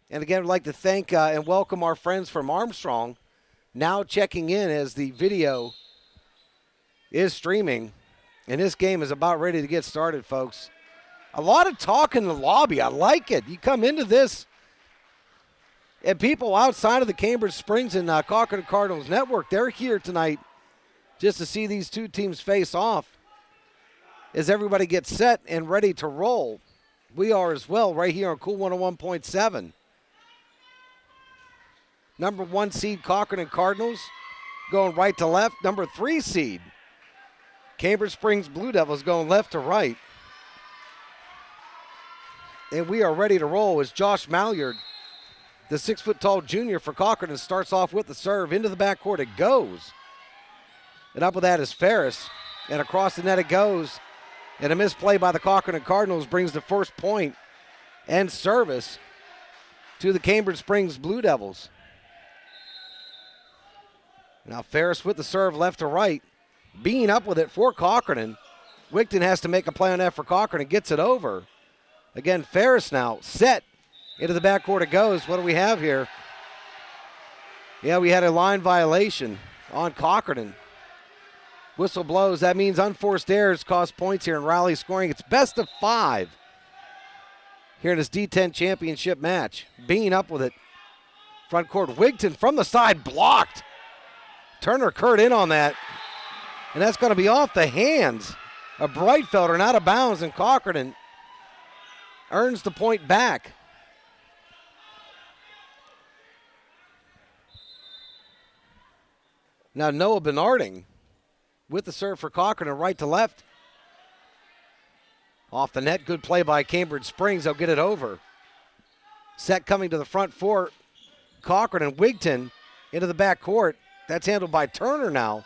And again, I'd like to thank and welcome our friends from Armstrong now checking in as the video is streaming. And this game is about ready to get started, folks. A lot of talk in the lobby. I like it. You come into this, and people outside of the Cambridge Springs and Cochranton Cardinals network, they're here tonight just to see these two teams face off as everybody gets set and ready to roll. We are as well right here on Cool 101.7. Number 1 seed Cochranton Cardinals going right to left. Number 3 seed Cambridge Springs Blue Devils going left to right. And we are ready to roll as Josh Malyard, the 6-foot-tall junior for Cochranton, starts off with the serve. Into the backcourt it goes. And up with that is Ferris. And across the net it goes. And a misplay by the Cochranton Cardinals brings the first point and service to the Cambridge Springs Blue Devils. Now Ferris with the serve left to right. Being up with it for Cochranton. Wigton has to make a play on that for Cochranton. Gets it over. Again, Ferris now set. Into the backcourt it goes. What do we have here? Yeah, we had a line violation on Cochranton. Whistle blows. That means unforced errors cost points here in rally scoring. It's best of 5 here in this D10 championship match. Being up with it. Front court. Wigton from the side blocked. Turner Kurt in on that. And that's going to be off the hands of Breitfelder and out of bounds. And Cochranton earns the point back. Now Noah Bernarding with the serve for Cochranton, right to left. Off the net, good play by Cambridge Springs. They'll get it over. Set coming to the front for Cochranton. Wigton into the backcourt. That's handled by Turner now.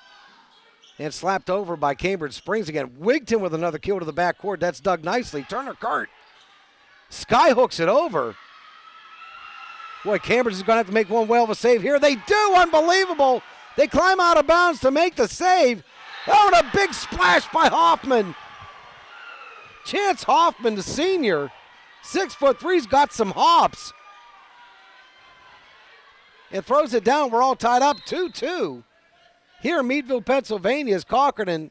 And slapped over by Cambridge Springs again. Wigton with another kill to the backcourt. That's dug nicely. Turner Kurt skyhooks it over. Boy, Cambridge is going to have to make one whale of a save here. They do. Unbelievable. They climb out of bounds to make the save. Oh, and a big splash by Hoffman. Chance Hoffman, the senior. 6'3", got some hops. And throws it down. We're all tied up 2-2. Here in Meadville, Pennsylvania, as Cochranton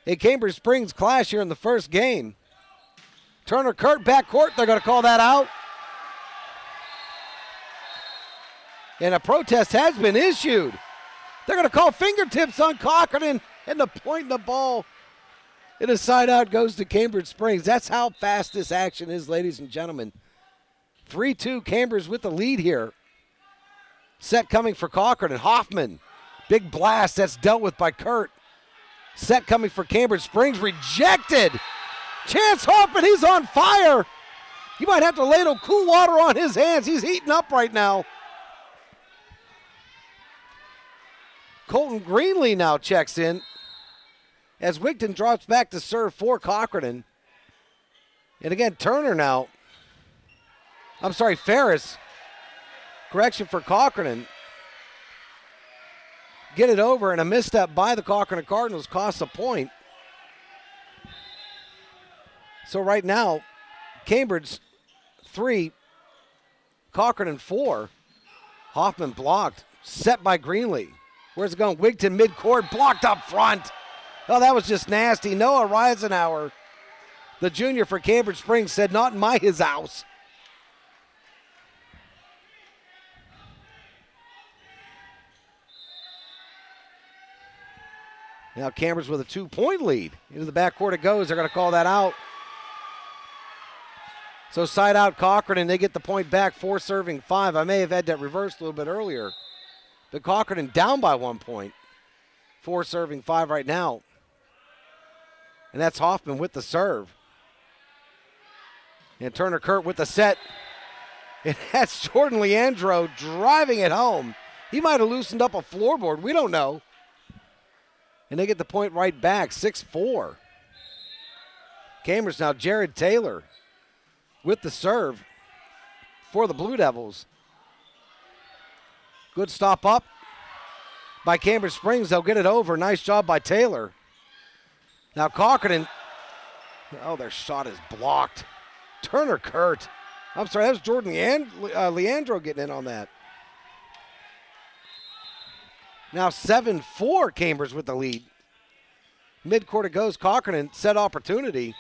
and Cambridge Springs clash here in the first game. Turner Kurt backcourt. They're going to call that out. And a protest has been issued. They're going to call fingertips on Cochranton, and the point in the ball in a side out goes to Cambridge Springs. That's how fast this action is, ladies and gentlemen. 3-2, Cambridge with the lead here. Set coming for Cochranton. Hoffman, big blast, that's dealt with by Kurt. Set coming for Cambridge Springs, rejected. Chance Hoffman, he's on fire. You might have to ladle cool water on his hands. He's heating up right now. Colton Greenlee now checks in as Wigton drops back to serve for Cochranton. And again, Turner now. I'm sorry, Ferris. Correction for Cochranton. Get it over, and a misstep by the Cochranton Cardinals costs a point. So right now, Cambridge 3, Cochranton 4. Hoffman blocked, set by Greenlee. Where's it going? Wigton midcourt, blocked up front. Oh, that was just nasty. Noah Reisenauer, the junior for Cambridge Springs, said, not in his house. Now Cambridge with a 2-point lead. Into the backcourt it goes. They're going to call that out. So side out Cochranton, they get the point back, 4 serving 5. I may have had that reversed a little bit earlier. But Cochranton down by 1 point. 4 serving 5 right now. And that's Hoffman with the serve. And Turner Kurt with the set. And that's Jordan Leandro driving it home. He might have loosened up a floorboard. We don't know. And they get the point right back, 6-4. Cambridge now, Jared Taylor with the serve for the Blue Devils. Good stop up by Cambridge Springs. They'll get it over. Nice job by Taylor. Now Cochranton, oh, their shot is blocked. Turner Kurt I'm sorry, that was Jordan Leandro getting in on that. Now 7-4, Cambridge with the lead. Midcourt it goes. Cochranton, set opportunity.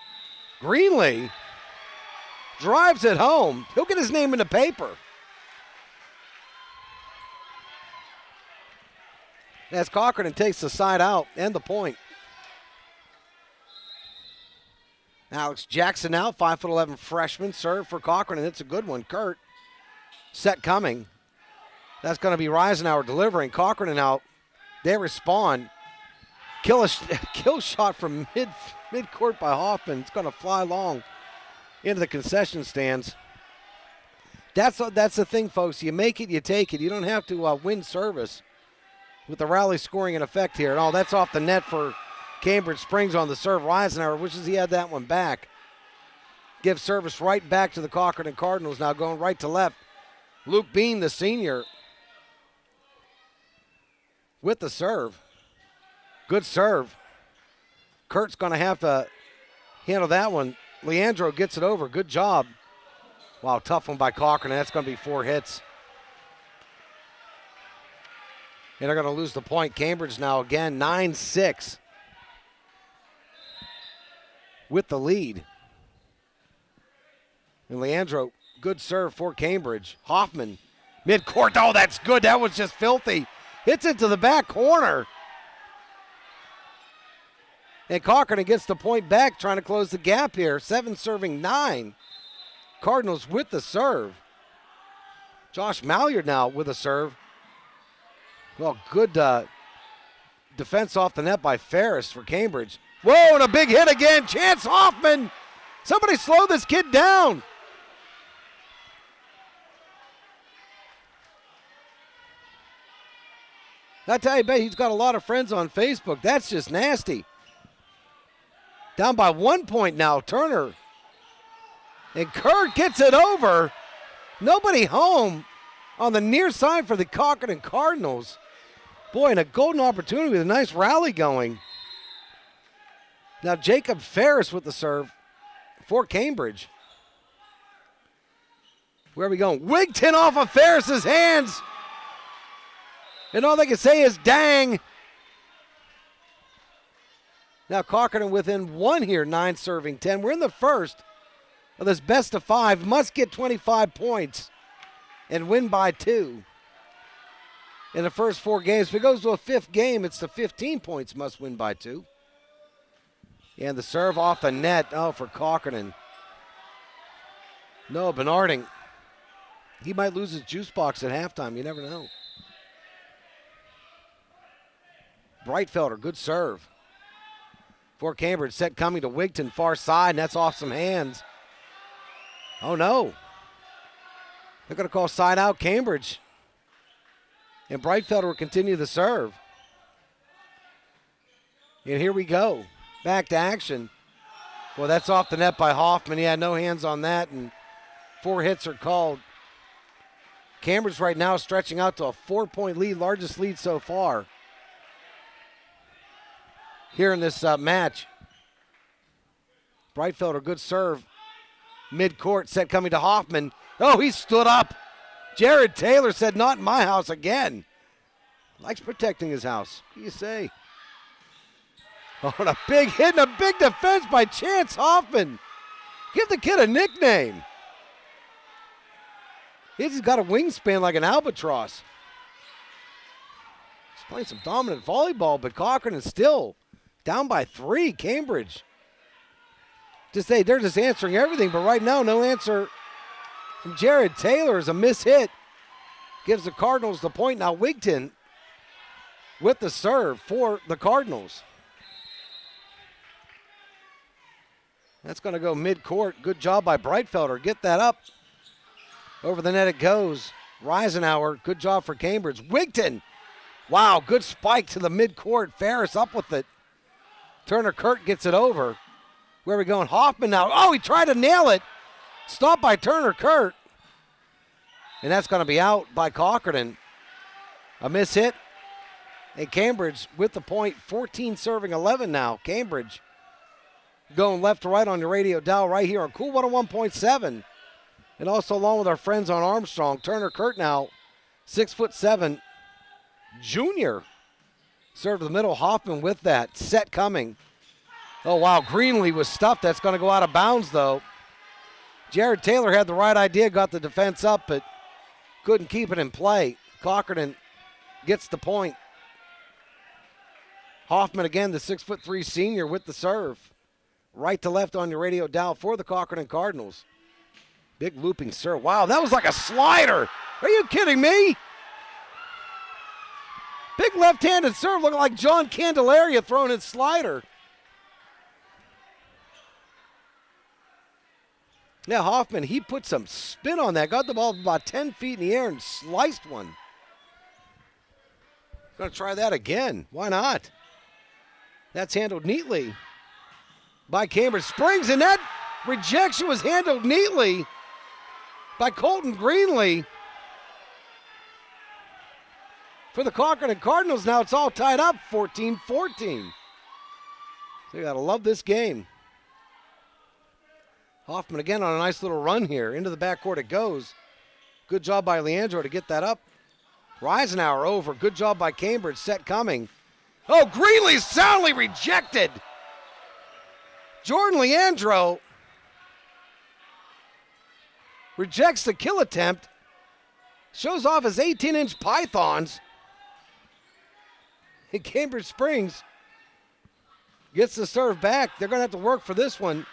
Greenlee drives it home. He'll get his name in the paper. As Cochranton takes the side out and the point. Alex Jackson now, 5'11" freshman, serve for Cochranton. It's a good one. Kurt, set coming. That's going to be Reisenauer delivering. Cochranton out. They respond. Kill shot from midcourt by Hoffman. It's going to fly long into the concession stands. That's the thing, folks. You make it, you take it. You don't have to win service with the rally scoring in effect here. Oh, that's off the net for Cambridge. Springs on the serve. Reisenauer wishes he had that one back. Gives service right back to the Cochranton Cardinals. Now going right to left. Luke Bean, the senior, with the serve. Good serve. Kurt's going to have to handle that one. Leandro gets it over. Good job. Wow, tough one by Cochranton. That's going to be 4 hits. And they're going to lose the point. Cambridge now again, 9-6 with the lead. And Leandro, good serve for Cambridge. Hoffman, midcourt. Oh, that's good. That was just filthy. Hits it to the back corner. And Cochranton gets the point back, trying to close the gap here. 7 serving 9. Cardinals with the serve. Josh Malliard now with a serve. Well, good defense off the net by Ferris for Cambridge. Whoa, and a big hit again. Chance Hoffman. Somebody slow this kid down. I tell you, bet he's got a lot of friends on Facebook. That's just nasty. Down by 1 point now, Turner. And Kurt gets it over. Nobody home on the near side for the Cochranton Cardinals. Boy, and a golden opportunity with a nice rally going. Now Jacob Ferris with the serve for Cambridge. Where are we going? Wigton off of Ferris's hands. And all they can say is dang. Now Cochranton within 1 here, 9 serving 10. We're in the first of this best of 5. Must get 25 points and win by 2 in the first 4 games. If it goes to a 5th game, it's the 15 points must win by 2. And the serve off the net, for Cochranton. No, Bernarding. He might lose his juice box at halftime. You never know. Breitfelder, good serve. For Cambridge, set coming to Wigton, far side, and that's off some hands. Oh, no. They're going to call side out Cambridge. And Breitfelder will continue the serve. And here we go. Back to action. Well, that's off the net by Hoffman. He had no hands on that, and 4 hits are called. Cambridge right now stretching out to a 4-point lead, largest lead so far here in this match. Breitfelder, good serve. Mid-court, set coming to Hoffman. Oh, he stood up. Jared Taylor said, not in my house again. Likes protecting his house. What do you say? Oh, and a big hit and a big defense by Chance Hoffman. Give the kid a nickname. He's got a wingspan like an albatross. He's playing some dominant volleyball, but Cochranton is still down by 3, Cambridge. Just say they're just answering everything, but right now no answer from Jared Taylor is a miss hit. Gives the Cardinals the point. Now Wigton with the serve for the Cardinals. That's going to go mid-court. Good job by Breitfelder. Get that up. Over the net it goes. Reisenauer, good job for Cambridge. Wigton, wow, good spike to the mid-court. Ferris up with it. Turner Kurt gets it over. Where are we going? Hoffman now. Oh, he tried to nail it. Stopped by Turner Kurt. And that's going to be out by Cochranton. A miss hit. And Cambridge with the point. 14 serving 11 now. Cambridge going left to right on your radio dial right here on Cool 101.7. And also along with our friends on Armstrong, Turner Kurt now, 6'7", junior. Serve to the middle, Hoffman with that. Set coming. Oh, wow, Greenlee was stuffed. That's going to go out of bounds, though. Jared Taylor had the right idea, got the defense up, but couldn't keep it in play. Cochranton gets the point. Hoffman again, the 6'3" senior with the serve. Right to left on your radio dial for the Cochranton Cardinals. Big looping serve. Wow, that was like a slider. Are you kidding me? Big left-handed serve looking like John Candelaria throwing his slider. Now Hoffman, he put some spin on that. Got the ball about 10 feet in the air and sliced one. Going to try that again. Why not? That's handled neatly by Cambridge Springs, and that rejection was handled neatly by Colton Greenlee. For the Cochranton Cardinals now, it's all tied up, 14-14. So you got to love this game. Hoffman again on a nice little run here. Into the backcourt it goes. Good job by Leandro to get that up. Reisenauer over. Good job by Cambridge. Set coming. Oh, Greenlee soundly rejected. Jordan Leandro rejects the kill attempt. Shows off his 18-inch pythons. And Cambridge Springs gets the serve back. They're going to have to work for this one.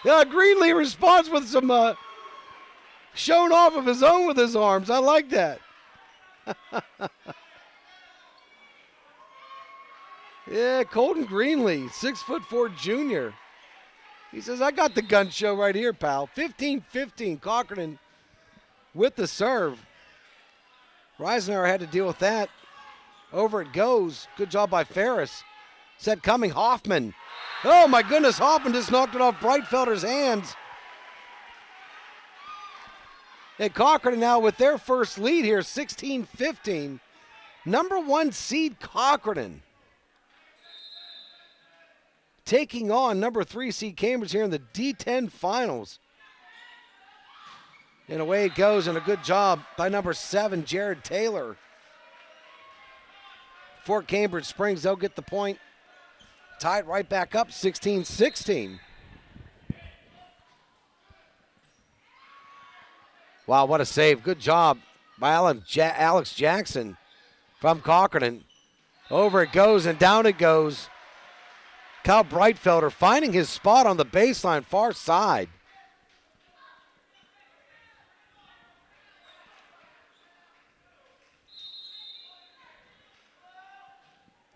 Greenlee responds with some showing off of his own with his arms. I like that. Yeah, Colton Greenlee, 6'4" junior. He says, I got the gun show right here, pal. 15-15, Cochranton with the serve. Reisenauer had to deal with that. Over it goes. Good job by Ferris. Set coming, Hoffman. Oh my goodness, Hoffman just knocked it off Breitfelder's hands. And Cochranton now with their first lead here, 16-15. Number 1 seed Cochranton taking on number 3 seed Cambridge here in the D10 finals. And away it goes, and a good job by number 7, Jared Taylor. For Cambridge Springs, they'll get the point. Tied right back up, 16-16. Wow, what a save. Good job by Alex Jackson from Cochranton. Over it goes, and down it goes. Kyle Breitfelder finding his spot on the baseline, far side.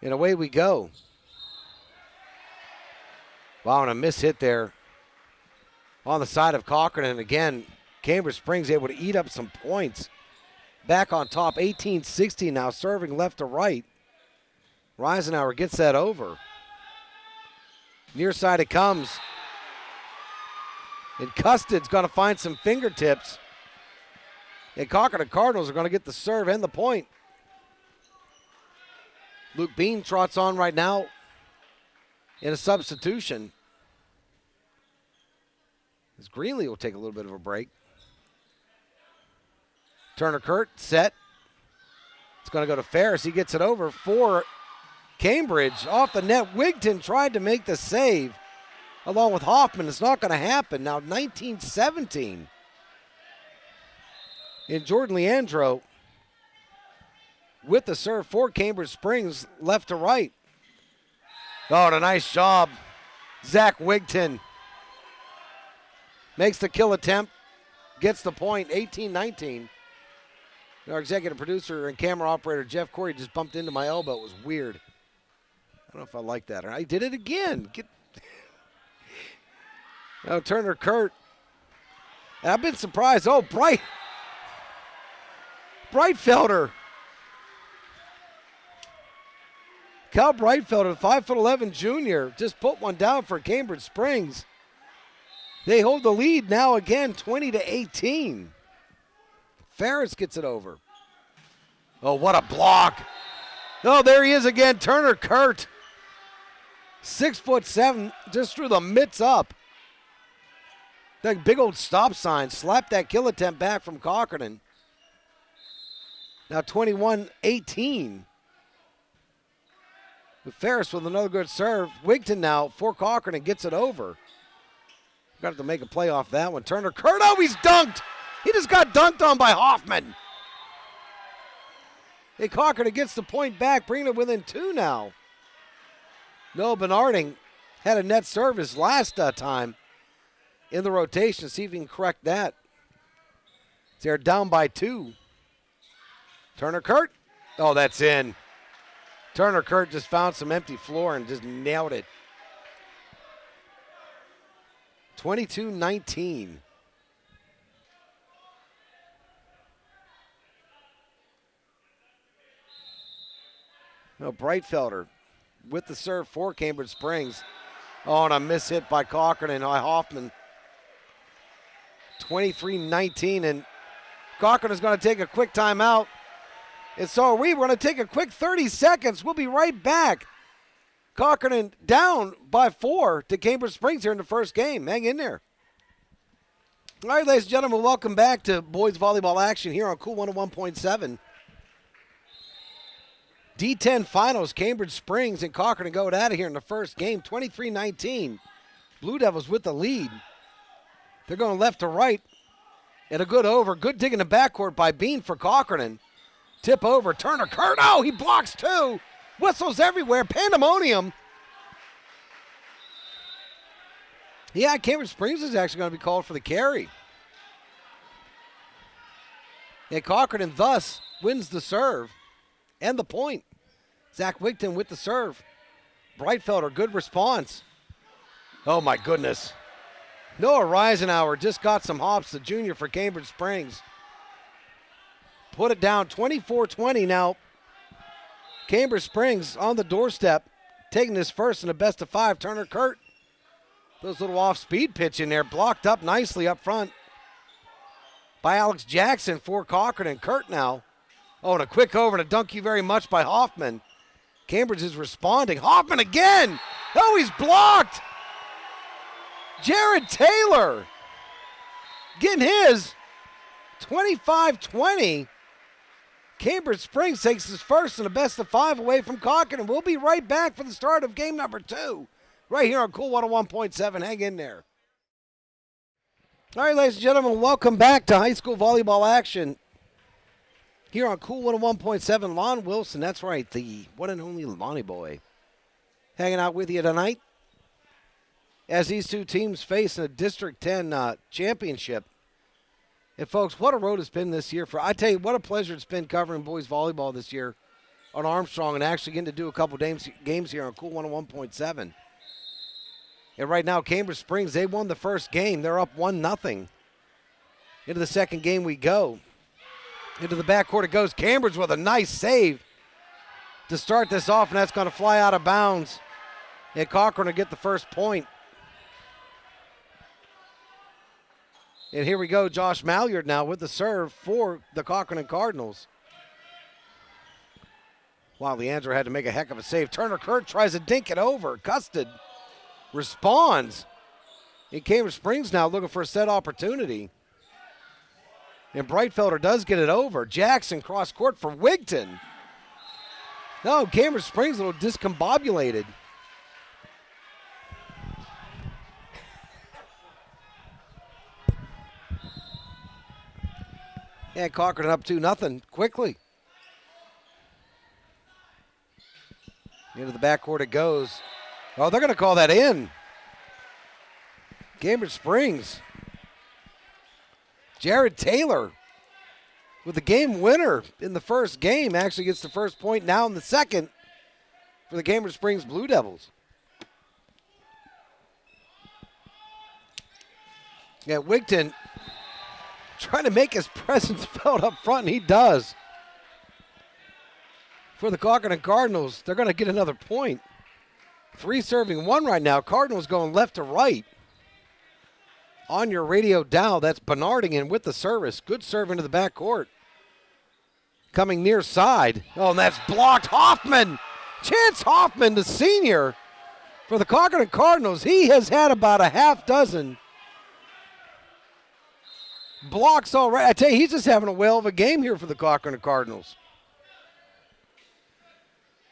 And away we go. Wow, and a miss hit there on the side of Cochranton. And again, Cambridge Springs able to eat up some points. Back on top, 18-16 now, serving left to right. Reisenauer gets that over. Near side it comes. And Custed's going to find some fingertips. And Cochranton Cardinals are going to get the serve and the point. Luke Bean trots on right now in a substitution. As Greenlee will take a little bit of a break. Turner Kurt set. It's going to go to Ferris. He gets it over for Cambridge. Off the net, Wigton tried to make the save along with Hoffman. It's not going to happen. Now 19-17. And Jordan Leandro with the serve for Cambridge Springs, left to right. Oh, and a nice job. Zach Wigton makes the kill attempt, gets the point, 18-19. Our executive producer and camera operator, Jeff Corey, just bumped into my elbow. It was weird. I don't know if I like that. I did it again. Now Turner Kurt. And I've been surprised. Oh, Breitfelder. Kyle Breitfelder, 5'11" junior, just put one down for Cambridge Springs. They hold the lead now again, 20-18. Ferris gets it over. Oh, what a block. Oh, there he is again, Turner Kurt. 6'7", just threw the mitts up. That big old stop sign slapped that kill attempt back from Cochranton. Now 21-18. With Ferris with another good serve. Wigton now for Cochranton gets it over. Got to make a play off that one. Turner Kurt, oh, he's dunked. He just got dunked on by Hoffman. Hey, Cochranton gets the point back, bringing it within 2 now. Noah Bernarding had a net service last time in the rotation. See if he can correct that. They're down by 2. Turner Kurt. Oh, that's in. Turner Kurt just found some empty floor and just nailed it. 22-19. No, Breitfelder with the serve for Cambridge Springs. Oh, and a miss hit by Cochranton and Hoffman. 23-19, and Cochranton is going to take a quick timeout. And so are we. We're going to take a quick 30 seconds. We'll be right back. Cochranton down by 4 to Cambridge Springs here in the first game. Hang in there. All right, ladies and gentlemen, welcome back to boys volleyball action here on Cool 101.7. D10 finals, Cambridge Springs and Cochranton go out of here in the first game, 23-19. Blue Devils with the lead. They're going left to right. And a good over. Good dig in the backcourt by Bean for Cochranton. Tip over. Turner Kurt. Oh, he blocks 2. Whistles everywhere. Pandemonium. Yeah, Cambridge Springs is actually going to be called for the carry. And Cochranton thus wins the serve and the point. Zach Wigton with the serve. Breitfelder, good response. Oh, my goodness. Noah Reisenauer just got some hops, the junior for Cambridge Springs. Put it down, 24-20 now. Cambridge Springs on the doorstep, taking this first in a best of 5. Turner Kurt. Those little off-speed pitch in there, blocked up nicely up front by Alex Jackson for Cochranton. Kurt now. Oh, and a quick over and a dunk you very much by Hoffman. Cambridge is responding. Hoffman again. Oh, he's blocked. Jared Taylor getting his. 25-20. Cambridge Springs takes his first and a best of 5 away from Cochranton. We'll be right back for the start of game number 2. Right here on Cool 101.7. Hang in there. All right, ladies and gentlemen, welcome back to high school volleyball action. Here on Cool 101.7, Lon Wilson, that's right, the one and only Lonnie Boy, hanging out with you tonight as these two teams face in a District 10 championship. And, folks, what a road it's been this year. I tell you, what a pleasure it's been covering boys volleyball this year on Armstrong and actually getting to do a couple games here on Cool 101.7. And right now, Cambridge Springs, they won the first game. They're up 1-0. Into the second game we go. Into the backcourt it goes. Cambridge with a nice save to start this off, and that's going to fly out of bounds. And Cochranton will get the first point. And here we go, Josh Malliard now with the serve for the Cochranton Cardinals. Wow, Leandro had to make a heck of a save. Turner Kurt tries to dink it over. Custard responds. And Cambridge Springs now looking for a set opportunity. And Breitfelder does get it over. Jackson cross court for Wigton. No, Cambridge Springs a little discombobulated. And Cochranton up 2-0 quickly. Into the backcourt it goes. Oh, they're going to call that in. Cambridge Springs. Jared Taylor with the game winner in the first game actually gets the first point now in the second for the Cambridge Springs Blue Devils. Yeah, Wigton trying to make his presence felt up front, and he does. For the Cochranton Cardinals, they're going to get another point. 3 serving 1 right now. Cardinals going left to right. On your radio dial, that's Bernarding in with the service. Good serve into the backcourt. Coming near side. Oh, and that's blocked. Hoffman. Chance Hoffman, the senior, for the Cochranton Cardinals. He has had about a half dozen blocks already. I tell you, he's just having a whale of a game here for the Cochranton Cardinals.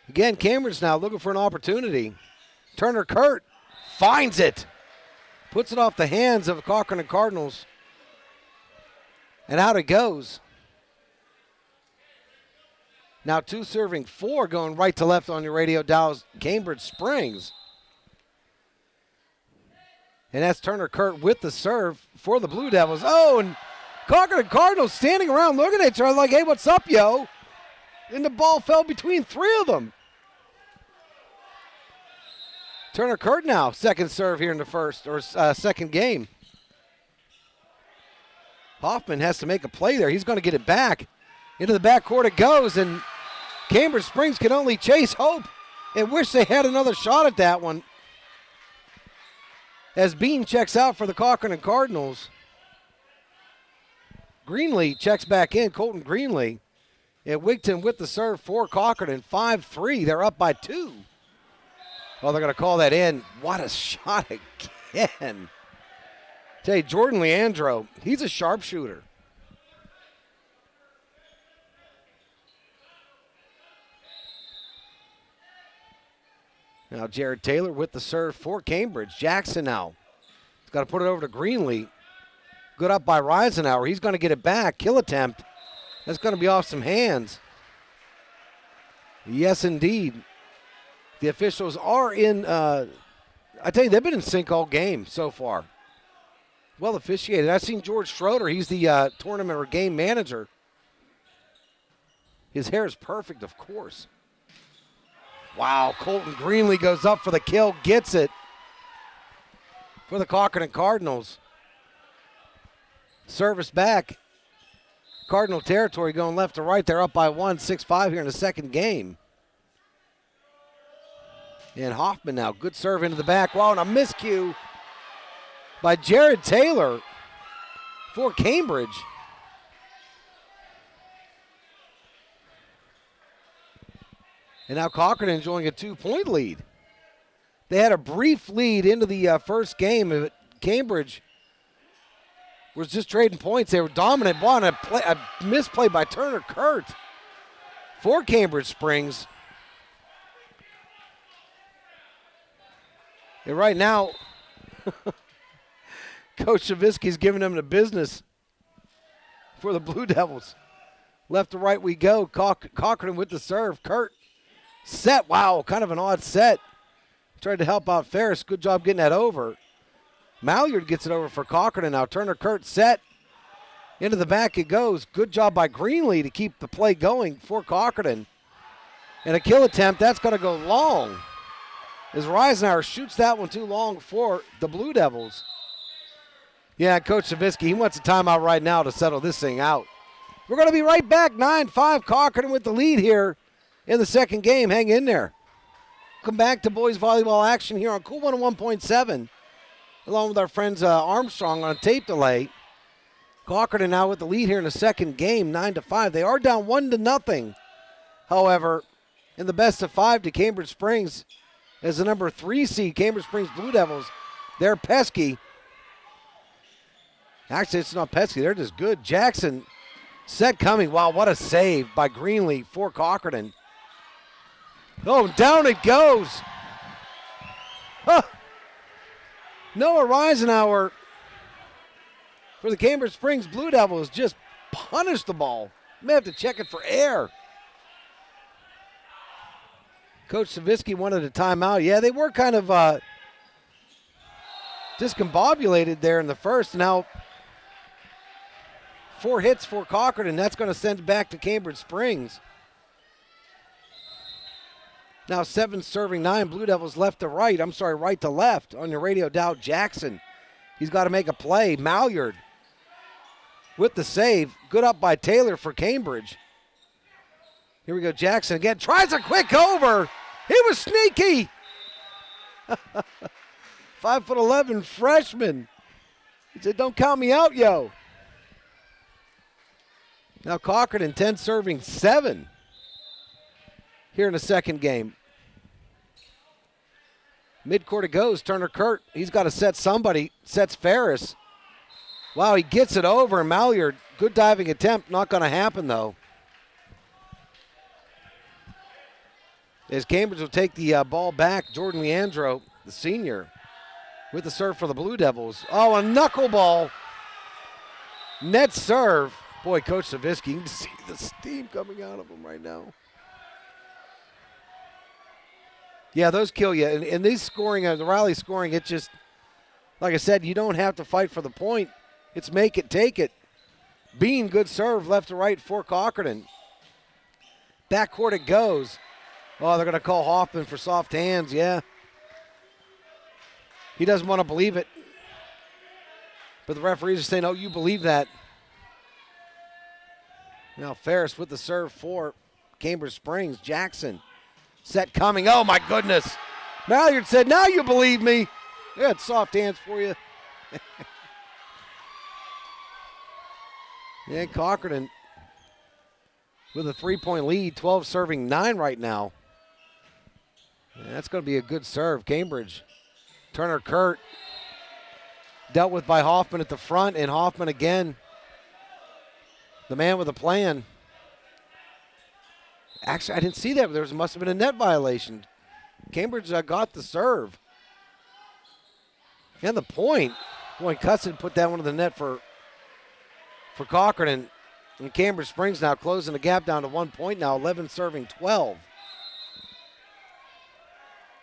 Again, Cambridge now looking for an opportunity. Turner Kurt finds it. Puts it off the hands of the Cochranton Cardinals. And out it goes. Now 2 serving 4 going right to left on your radio dials. Cambridge Springs. And that's Turner Kurt with the serve for the Blue Devils. Oh, and Cochranton Cardinals standing around looking at each other like, hey, what's up, yo? And the ball fell between 3 of them. Turner Kurt now, second serve here in the first, or second game. Hoffman has to make a play there. He's going to get it back. Into the backcourt it goes, and Cambridge Springs can only chase hope and wish they had another shot at that one. As Bean checks out for the Cochranton Cardinals. Greenlee checks back in, Colton Greenlee. And Wigton with the serve for Cochranton, 5-3. They're up by 2. Oh, they're going to call that in. What a shot again. Tell you, Jordan Leandro, he's a sharpshooter. Now Jared Taylor with the serve for Cambridge. Jackson now. He's got to put it over to Greenlee. Good up by Reisenauer. He's going to get it back. Kill attempt. That's going to be off some hands. Yes, indeed. The officials are in, I tell you, they've been in sync all game so far. Well officiated. I've seen George Schroeder. He's the tournament or game manager. His hair is perfect, of course. Wow, Colton Greenlee goes up for the kill, gets it for the Cochranton Cardinals. Service back. Cardinal territory going left to right. They're up by 1, 6-5 here in the second game. And Hoffman now, good serve into the back. Wow, and a miscue by Jared Taylor for Cambridge. And now Cochranton enjoying a 2-point lead. They had a brief lead into the first game. But Cambridge was just trading points. They were dominant. Wow, and a misplay by Turner Kurt for Cambridge Springs. And right now, Coach Shavisky's giving them the business for the Blue Devils. Left to right we go. Cochranton with the serve. Kurt set. Wow, kind of an odd set. Tried to help out Ferris. Good job getting that over. Malliard gets it over for Cochranton now. Turner Kurt set. Into the back it goes. Good job by Greenlee to keep the play going for Cochranton. And a kill attempt. That's going to go long. As Reisenauer shoots that one too long for the Blue Devils. Yeah, Coach Shavisky, he wants a timeout right now to settle this thing out. We're going to be right back. 9-5, Cochranton with the lead here in the second game. Hang in there. Come back to boys volleyball action here on Cool 101.7, along with our friends Armstrong on a tape delay. Cochranton now with the lead here in the second game, 9-5. They are down 1-0. However, in the best of 5 to Cambridge Springs, as the number 3 seed, Cambridge Springs Blue Devils. They're pesky. Actually, it's not pesky. They're just good. Jackson set coming. Wow, what a save by Greenlee for Cochranton. Oh, down it goes. Huh. Noah Reisenauer for the Cambridge Springs Blue Devils just punished the ball. May have to check it for air. Coach Shavisky wanted a timeout. Yeah, they were kind of discombobulated there in the first. Now, 4 hits for Cochranton. That's going to send it back to Cambridge Springs. Now 7 serving 9. Blue Devils left to right. I'm sorry, right to left on your radio dial. Jackson. He's got to make a play. Malliard with the save. Good up by Taylor for Cambridge. Here we go, Jackson again. Tries a quick over. He was sneaky. 5'11" freshman. He said, don't count me out, yo. Now Cochranton 10 serving 7 here in the second game. Midcourt it goes. Turner Kurt, he's got to set somebody. Sets Ferris. Wow, he gets it over. Malliard, good diving attempt. Not going to happen, though. As Cambridge will take the ball back, Jordan Leandro, the senior, with the serve for the Blue Devils. Oh, a knuckleball. Net serve. Boy, Coach Savitsky, you can see the steam coming out of him right now. Yeah, those kill you. And these scoring, the Riley scoring, it just, like I said, you don't have to fight for the point. It's make it, take it. Bean, good serve, left to right for Cochranton. Backcourt it goes. Oh, they're going to call Hoffman for soft hands, yeah. He doesn't want to believe it. But the referees are saying, oh, you believe that. Now Ferris with the serve for Cambridge Springs. Jackson. Set coming. Oh, my goodness. Malliard said, now you believe me. Yeah, it's soft hands for you. Yeah, Cochranton with a 3-point lead. 12 serving 9 right now. Yeah, that's going to be a good serve. Cambridge. Turner Kurt. Dealt with by Hoffman at the front, and Hoffman again. The man with a plan. Actually, I didn't see that, but there must have been a net violation. Cambridge got the serve. And the point. Boy, Cusson put that one to the net for Cochranton. And Cambridge Springs now closing the gap down to 1 point now, 11 serving 12.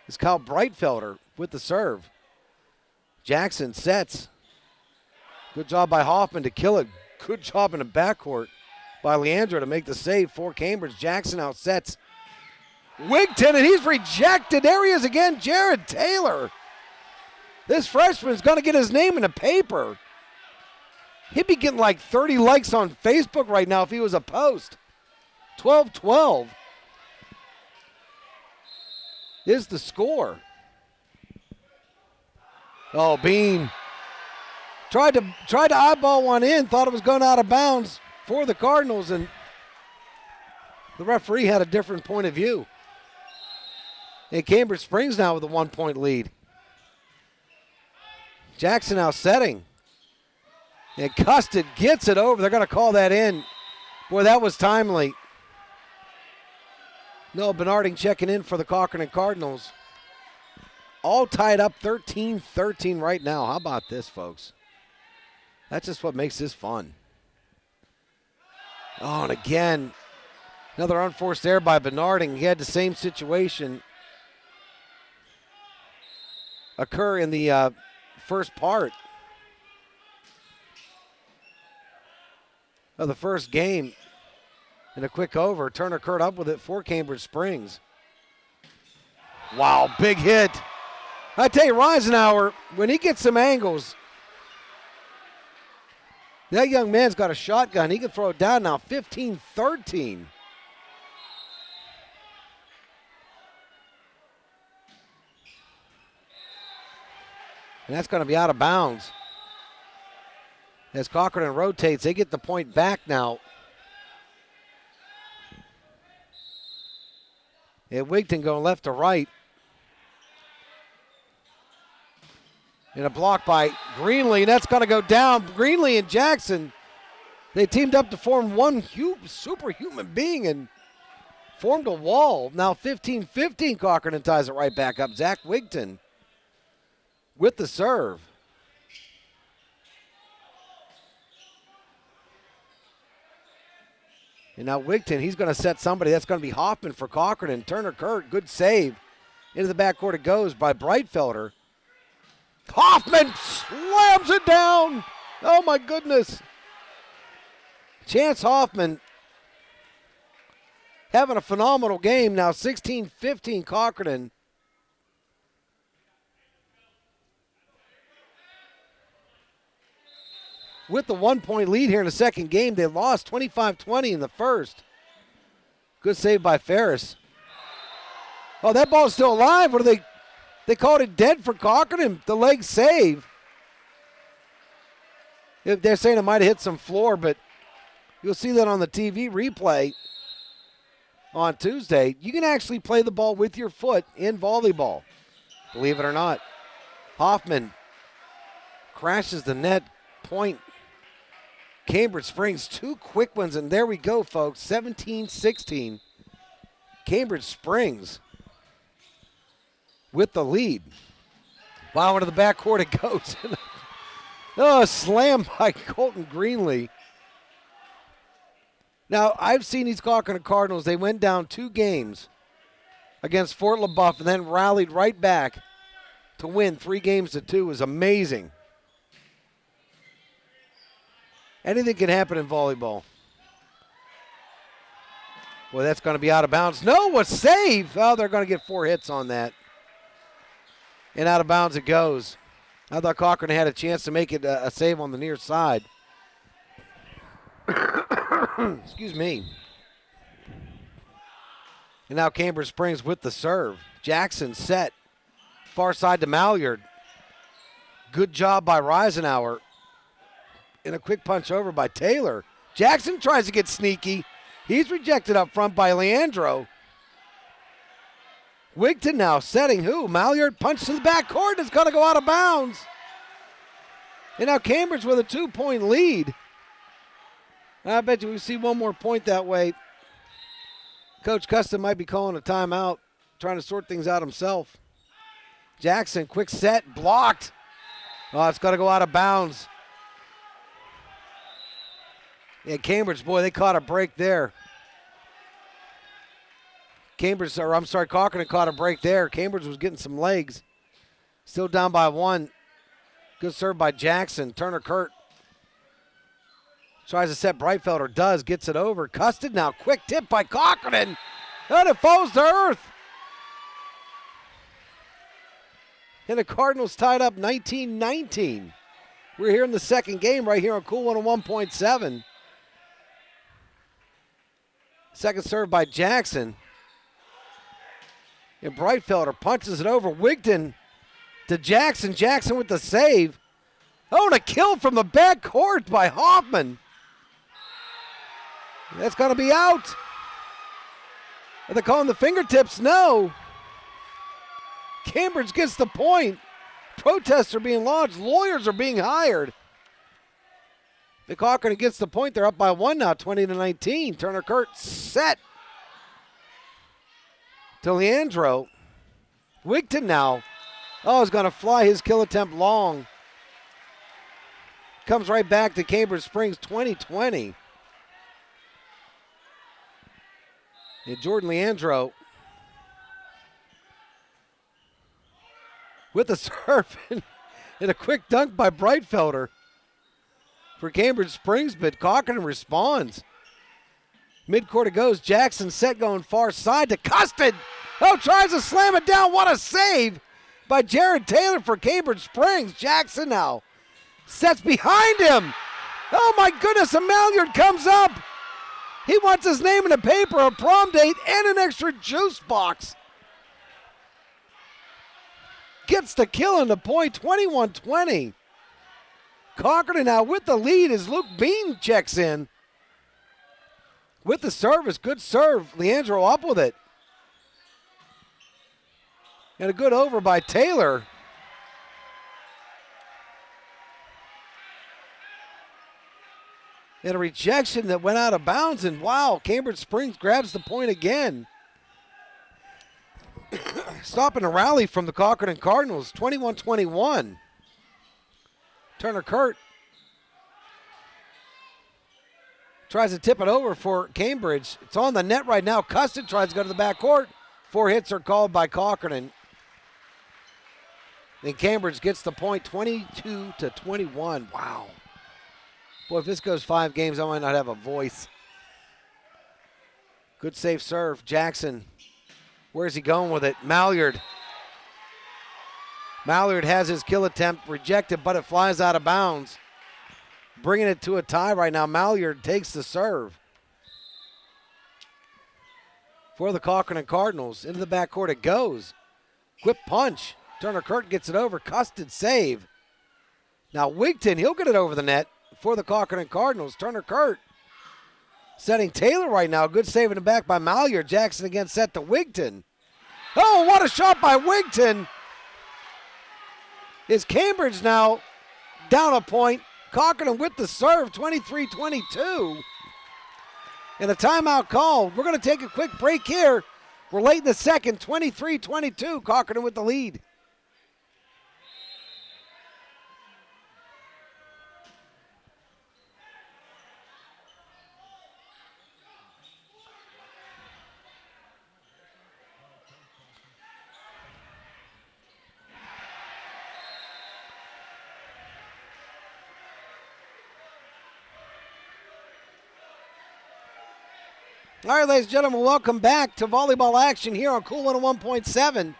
It's Kyle Breitfelder with the serve. Jackson sets. Good job by Hoffman to kill it. Good job in the backcourt by Leandro to make the save for Cambridge. Jackson out sets Wigton, and he's rejected. There he is again, Jared Taylor. This freshman's going to get his name in the paper. He'd be getting like 30 likes on Facebook right now if he was a post. 12-12 is the score. Oh, Bean tried to eyeball one in, thought it was going out of bounds for the Cardinals, and the referee had a different point of view. And Cambridge Springs now with a 1-point lead. Jackson now setting. And Custon gets it over. They're going to call that in. Boy, that was timely. Noah Bernarding checking in for the Cochranton Cardinals. All tied up 13-13 right now. How about this, folks? That's just what makes this fun. Oh, and again, another unforced error by Bernarding. He had the same situation occur in the first part of the first game. And a quick over. Turner Kurt up with it for Cambridge Springs. Wow, big hit. I tell you, Reisenauer, when he gets some angles, that young man's got a shotgun. He can throw it down now, 15-13. And that's going to be out of bounds. As Cochranton rotates, they get the point back now. And Wigton going left to right. And a block by Greenlee, and that's going to go down. Greenlee and Jackson, they teamed up to form one superhuman being and formed a wall. Now 15-15, Cochranton ties it right back up. Zach Wigton with the serve. And now Wigton, he's going to set somebody. That's going to be Hoffman for Cochranton. Turner Kurt, good save. Into the backcourt it goes by Breitfelder. Hoffman slams it down. Oh, my goodness. Chance Hoffman having a phenomenal game. Now 16-15 Cochranton. With the 1-point lead here in the second game. They lost 25-20 in the first. Good save by Ferris. Oh, that ball's still alive. What are they called it dead for Cochranton. The leg save. They're saying it might have hit some floor, but you'll see that on the TV replay on Tuesday. You can actually play the ball with your foot in volleyball. believe it or not. Hoffman crashes the net. Point. Cambridge Springs, 2 quick ones, and there we go, folks. 17-16. Cambridge Springs with the lead. Wow, into the backcourt it goes. Oh, a slam by Colton Greenlee. Now, I've seen these Cochranton Cardinals. They went down 2 games against Fort LaBeouf and then rallied right back to win 3-2. It was amazing. Anything can happen in volleyball. Boy, that's going to be out of bounds. No, a save. Oh, they're going to get 4 hits on that. And out of bounds it goes. I thought Cochranton had a chance to make it a save on the near side. Excuse me. And now Cambridge Springs with the serve. Jackson set. Far side to Malliard. Good job by Reisenauer. And a quick punch over by Taylor. Jackson tries to get sneaky. He's rejected up front by Leandro. Wigton now setting who? Malliard punch to the backcourt. It's going to go out of bounds. And now Cambridge with a 2-point lead. I bet you we see one more point that way. Coach Custom might be calling a timeout, trying to sort things out himself. Jackson, quick set, blocked. Oh, it's going to go out of bounds. Yeah, Cambridge, boy, they caught a break there. Cochranton caught a break there. Cambridge was getting some legs. Still down by 1. Good serve by Jackson. Turner Kurt tries to set Breitfelder, does, gets it over. Custard now, quick tip by Cochranton. And it falls to earth. And the Cardinals tied up 19-19. We're here in the second game right here on Cool 101.7. Second serve by Jackson. And Breitfelder punches it over. Wigton to Jackson. Jackson with the save. Oh, and a kill from the backcourt by Hoffman. That's going to be out. Are they calling the fingertips? No. Cambridge gets the point. Protests are being lodged. Lawyers are being hired. The Cochranton gets the point. They're up by 1 now, 20-19. Turner Kurt set to Leandro. Wigton now. Oh, is going to fly his kill attempt long. Comes right back to Cambridge Springs, 20-20. And Jordan Leandro with the serve and a quick dunk by Breitfelder for Cambridge Springs, but Cochranton responds. Midcourt it goes. Jackson set going far side to Custard. Oh, tries to slam it down. What a save by Jared Taylor for Cambridge Springs. Jackson now sets behind him. Oh, my goodness, a Malliard comes up. He wants his name in the paper, a prom date, and an extra juice box. Gets the kill and the point, 21-20. Cochranton now with the lead as Luke Bean checks in. With the service, good serve. Leandro up with it. And a good over by Taylor. And a rejection that went out of bounds, and wow, Cambridge Springs grabs the point again. Stopping a rally from the Cochranton Cardinals, 21-21. Turner Kurt tries to tip it over for Cambridge. It's on the net right now. Custard tries to go to the backcourt. 4 hits are called by Cochranton. And Cambridge gets the point, 22-21. Wow. Boy, if this goes 5 games, I might not have a voice. Good safe serve. Jackson. Where's he going with it? Malliard. Malliard has his kill attempt rejected, but it flies out of bounds. Bringing it to a tie right now. Malliard takes the serve. For the Cochranton Cardinals. Into the backcourt it goes. Quick punch. Turner Kurt gets it over. Custard save. Now Wigton, he'll get it over the net for the Cochranton Cardinals. Turner Kurt setting Taylor right now. Good save in the back by Malliard. Jackson again set to Wigton. Oh, what a shot by Wigton. is Cambridge now down a point. Cochranton with the serve, 23-22. And a timeout called. We're going to take a quick break here. We're late in the second, 23-22. Cochranton with the lead. All right, ladies and gentlemen, welcome back to volleyball action here on Cool 101.7.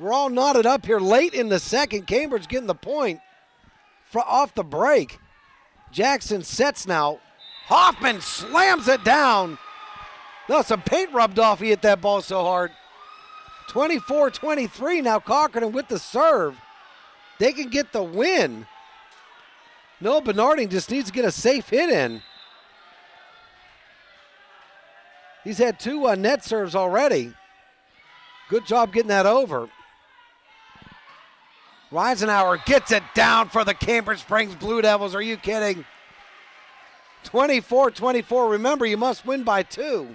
We're all knotted up here late in the second. Cambridge getting the point off the break. Jackson sets now. Hoffman slams it down. No, some paint rubbed off. He hit that ball so hard. 24-23 now. Cochranton with the serve. They can get the win. Noah Bernarding just needs to get a safe hit in. He's had two net serves already. Good job getting that over. Reisenauer gets it down for the Cambridge Springs Blue Devils. Are you kidding? 24-24. Remember, you must win by 2.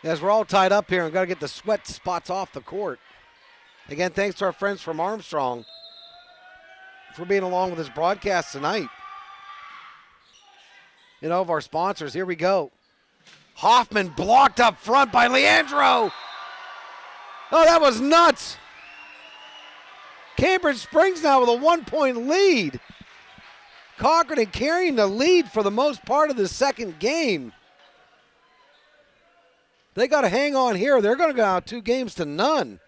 As we're all tied up here and got to get the sweat spots off the court. Again, thanks to our friends from Armstrong for being along with this broadcast tonight. You know, of our sponsors, here we go. Hoffman blocked up front by Leandro. Oh, that was nuts. Cambridge Springs now with a 1-point lead. Cochranton carrying the lead for the most part of the second game. They got to hang on here. They're going to go out 2-0.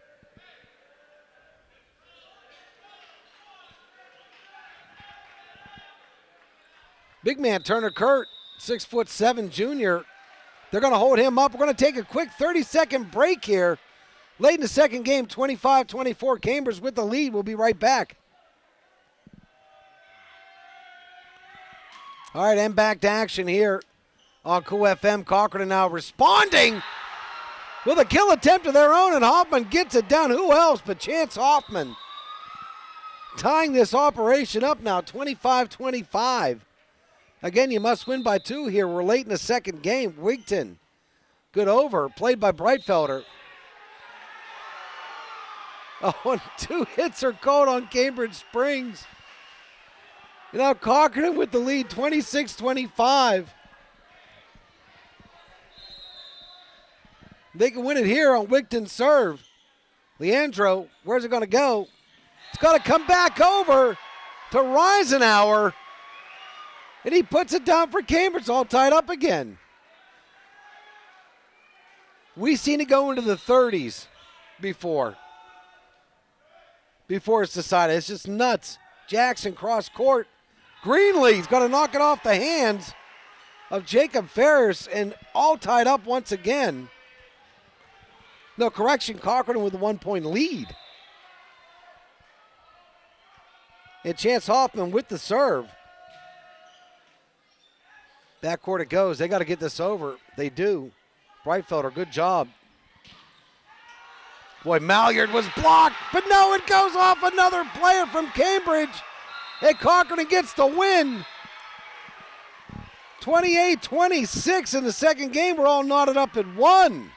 Big man Turner Kurt, 6'7" junior. They're going to hold him up. We're going to take a quick 30-second break here. Late in the second game, 25-24. Cambridge with the lead. We'll be right back. All right, and back to action here on Cool FM. Cochranton now responding with a kill attempt of their own, and Hoffman gets it down. Who else but Chance Hoffman? Tying this operation up now, 25-25. Again, you must win by 2 here. We're late in the second game. Wigton, good over, played by Breitfelder. Oh, and 2 hits are called on Cambridge Springs. You know, Cochranton with the lead, 26-25. They can win it here on Wigton's serve. Leandro, where's it going to go? It's got to come back over to Reisenauer. And he puts it down for Cambridge, all tied up again. We've seen it go into the 30s before it's decided. It's just nuts. Jackson cross court. Greenlee's got to knock it off the hands of Jacob Ferris, and all tied up once again. No, correction, Cochranton with a 1-point lead. And Chance Hoffman with the serve. Backcourt it goes. They got to get this over. They do. Breitfelder, good job. Boy, Malyard was blocked, but no, it goes off another player from Cambridge. And Cochranton gets the win. 28-26 in the second game. We're all knotted up at 1.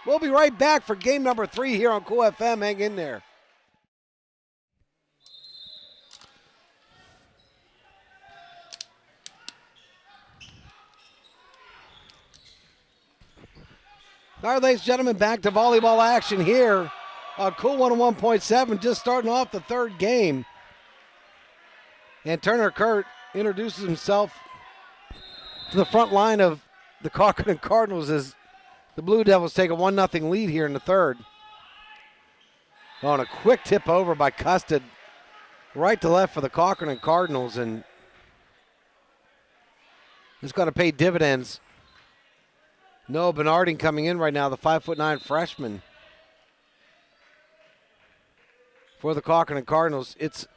We'll be right back for game number 3 here on Cool FM. Hang in there. All right, ladies and gentlemen, back to volleyball action here on Cool 101.7, just starting off the third game. And Turner Kurt introduces himself to the front line of the Cochranton Cardinals as the Blue Devils take a 1-0 lead here in the third. Oh, and a quick tip over by Custard, right to left for the Cochranton Cardinals, and it's got to pay dividends. Noah Bernarding coming in right now, the 5'9" freshman for the Cochranton Cardinals. It's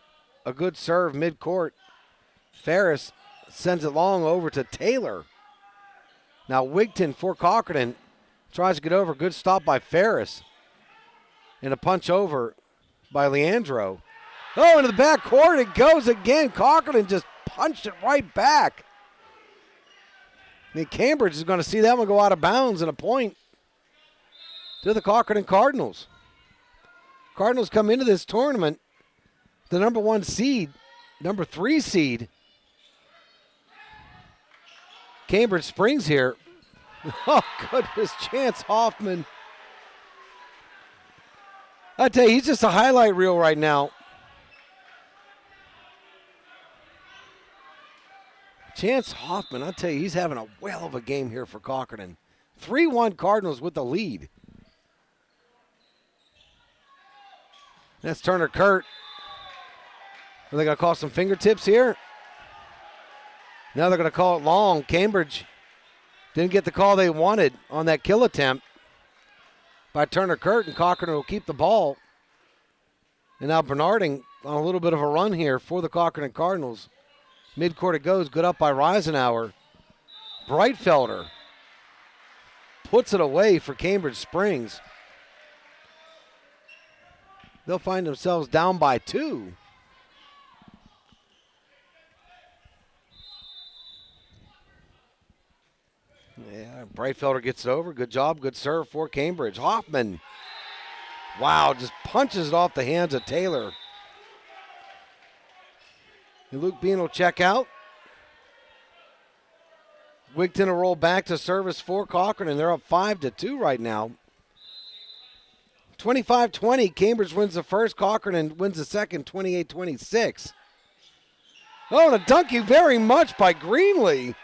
a good serve midcourt. Ferris sends it long over to Taylor. Now Wigton for Cochranton Tries to get over. Good stop by Ferris. And a punch over by Leandro. Oh, into the back court it goes again. Cochranton just punched it right back. I mean, Cambridge is going to see that one go out of bounds and a point to the Cochranton Cardinals. Cardinals come into this tournament, the number 1 seed, number 3 seed. Cambridge Springs here. Oh, goodness, Chance Hoffman. I tell you, he's just a highlight reel right now. Chance Hoffman, I tell you, he's having a whale of a game here for Cochranton. 3-1 Cardinals with the lead. That's Turner Kurt. Are they going to call some fingertips here? Now they're going to call it long. Cambridge didn't get the call they wanted on that kill attempt by Turner Kurt, and Cochranton will keep the ball. And now Bernarding on a little bit of a run here for the Cochranton Cardinals. Midcourt it goes, good up by Reisenauer. Breitfelder puts it away for Cambridge Springs. They'll find themselves down by 2. Yeah, Breitfelder gets it over. Good job, good serve for Cambridge. Hoffman, wow, just punches it off the hands of Taylor. And Luke Bean will check out. Wigton will roll back to service for Cochranton. They're up 5-2 right now. 25-20, Cambridge wins the first, Cochranton wins the second, 28-26. Oh, and a thank you very much by Greenlee.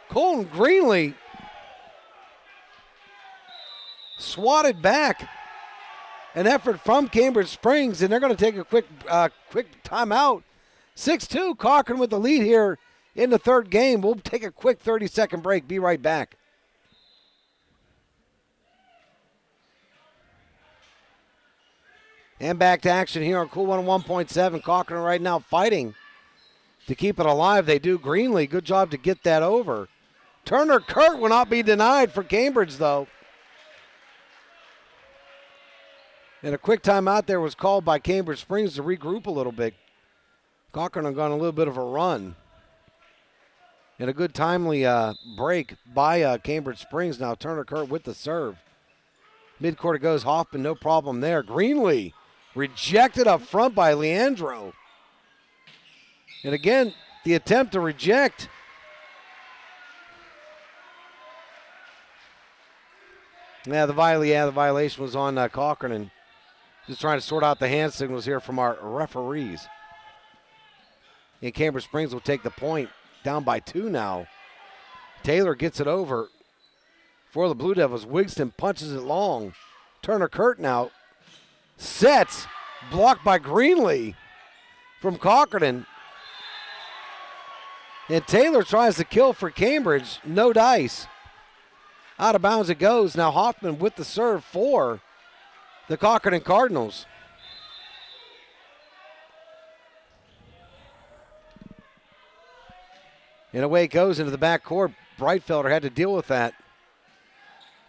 Colton Greenlee swatted back. An effort from Cambridge Springs, and they're going to take a quick timeout. 6-2, Cochranton with the lead here in the third game. We'll take a quick 30-second break. Be right back. And back to action here on Cool 101.7. Cochranton right now fighting to keep it alive. They do. Greenlee, good job to get that over. Turner Kurt will not be denied for Cambridge, though. And a quick timeout there was called by Cambridge Springs to regroup a little bit. Cochranton gone a little bit of a run. And a good timely break by Cambridge Springs. Now Turner Kurt with the serve. Midcourt it goes. Hoffman, no problem there. Greenlee rejected up front by Leandro. And again, the attempt to reject. Yeah, the violation was on Cochranton. Just trying to sort out the hand signals here from our referees. And Cambridge Springs will take the point, down by 2 now. Taylor gets it over for the Blue Devils. Wigston punches it long. Turner Kurt now sets, blocked by Greenlee from Cochranton. And Taylor tries to kill for Cambridge. No dice. Out of bounds it goes. Now Hoffman with the serve for the Cochranton Cardinals. And away it goes into the back court. Breitfelder had to deal with that.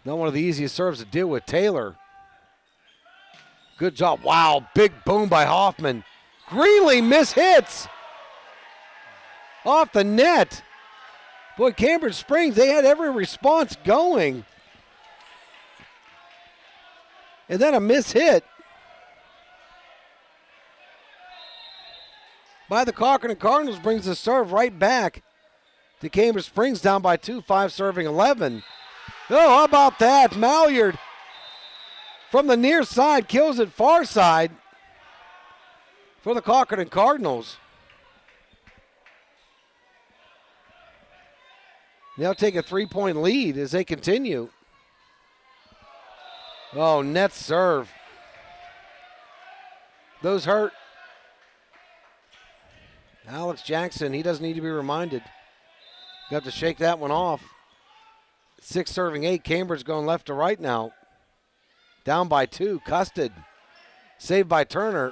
Not one of the easiest serves to deal with. Taylor. Good job. Wow, big boom by Hoffman. Greenlee mishits off the net. Boy, Cambridge Springs, they had every response going. And then a mishit by the Cochranton Cardinals brings the serve right back to Cambridge Springs, down by 2, 5 serving 11. Oh, how about that? Malyard from the near side kills it far side for the Cochranton Cardinals. They'll take a 3-point lead as they continue. Oh, net serve. Those hurt. Alex Jackson, he doesn't need to be reminded. Got to shake that one off. 6 serving 8. Cambridge going left to right now. Down by 2. Custard. Saved by Turner.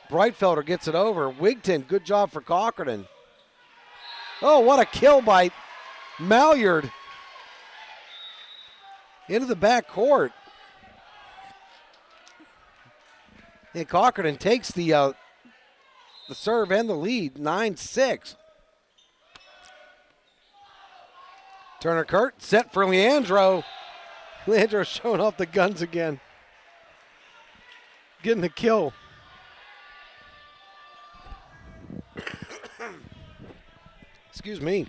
Breitfelder gets it over. Wigton, good job for Cochranton. Oh, what a kill by Malyard. into the backcourt. And Cochranton takes the serve and the lead, 9-6. Turner Kurt set for Leandro. Leandro showing off the guns again. Getting the kill. Excuse me.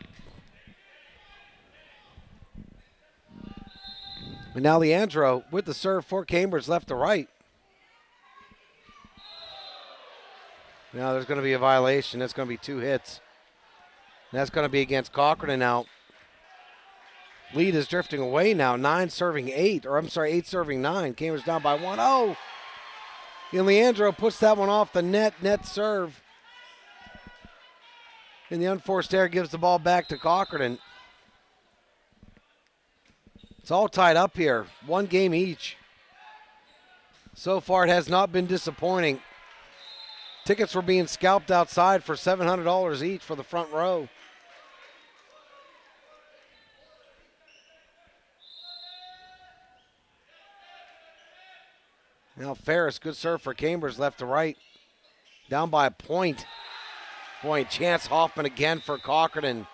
And now Leandro with the serve for Cambridge left to right. Now there's going to be a violation. That's going to be 2 hits. That's going to be against Cochranton now. Lead is drifting away now. 8 serving 9. Cambridge down by 1-0. And Leandro puts that one off the net serve. And the unforced error gives the ball back to Cochranton. It's all tied up here. 1 game each. So far it has not been disappointing. Tickets were being scalped outside for $700 each for the front row. Now Ferris, good serve for Cambridge, left to right. Down by a point. Boy, Chance Hoffman again for Cochranton.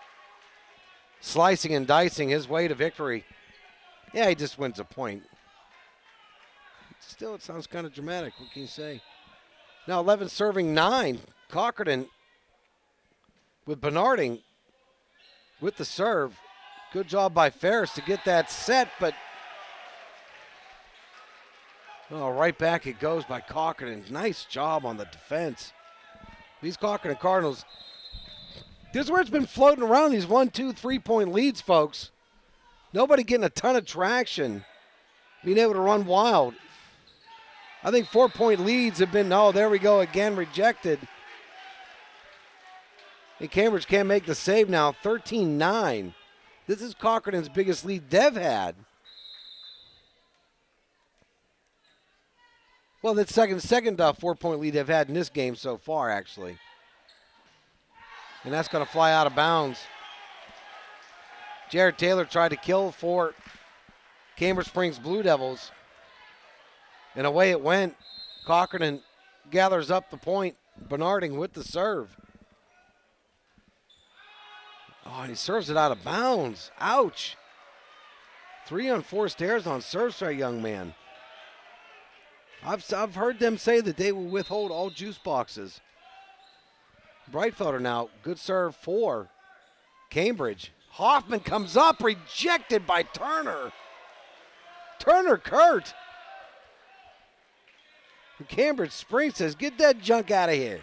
Slicing and dicing his way to victory. Yeah, he just wins a point. Still, it sounds kind of dramatic. What can you say? Now 11 serving 9. Cochranton with Bernarding with the serve. Good job by Ferris to get that set, but right back it goes by Cochranton. Nice job on the defense. These Cochranton Cardinals, this is where it's been floating around, these 1, 2, 3-point leads, folks. Nobody getting a ton of traction, being able to run wild. I think 4-point leads have been, there we go again, rejected. And Cambridge can't make the save now, 13-9. This is Cochranton's biggest lead they've had. Well, that's second 4-point lead they've had in this game so far, actually. And that's going to fly out of bounds. Jared Taylor tried to kill for Cambridge Springs Blue Devils. And away it went. Cochranton gathers up the point. Bernarding with the serve. And he serves it out of bounds. Ouch. 3 unforced errors on serves for a young man. I've heard them say that they will withhold all juice boxes. Breitfelder now, good serve for Cambridge. Hoffman comes up, rejected by Turner. Turner Kurt. And Cambridge Springs says, get that junk out of here.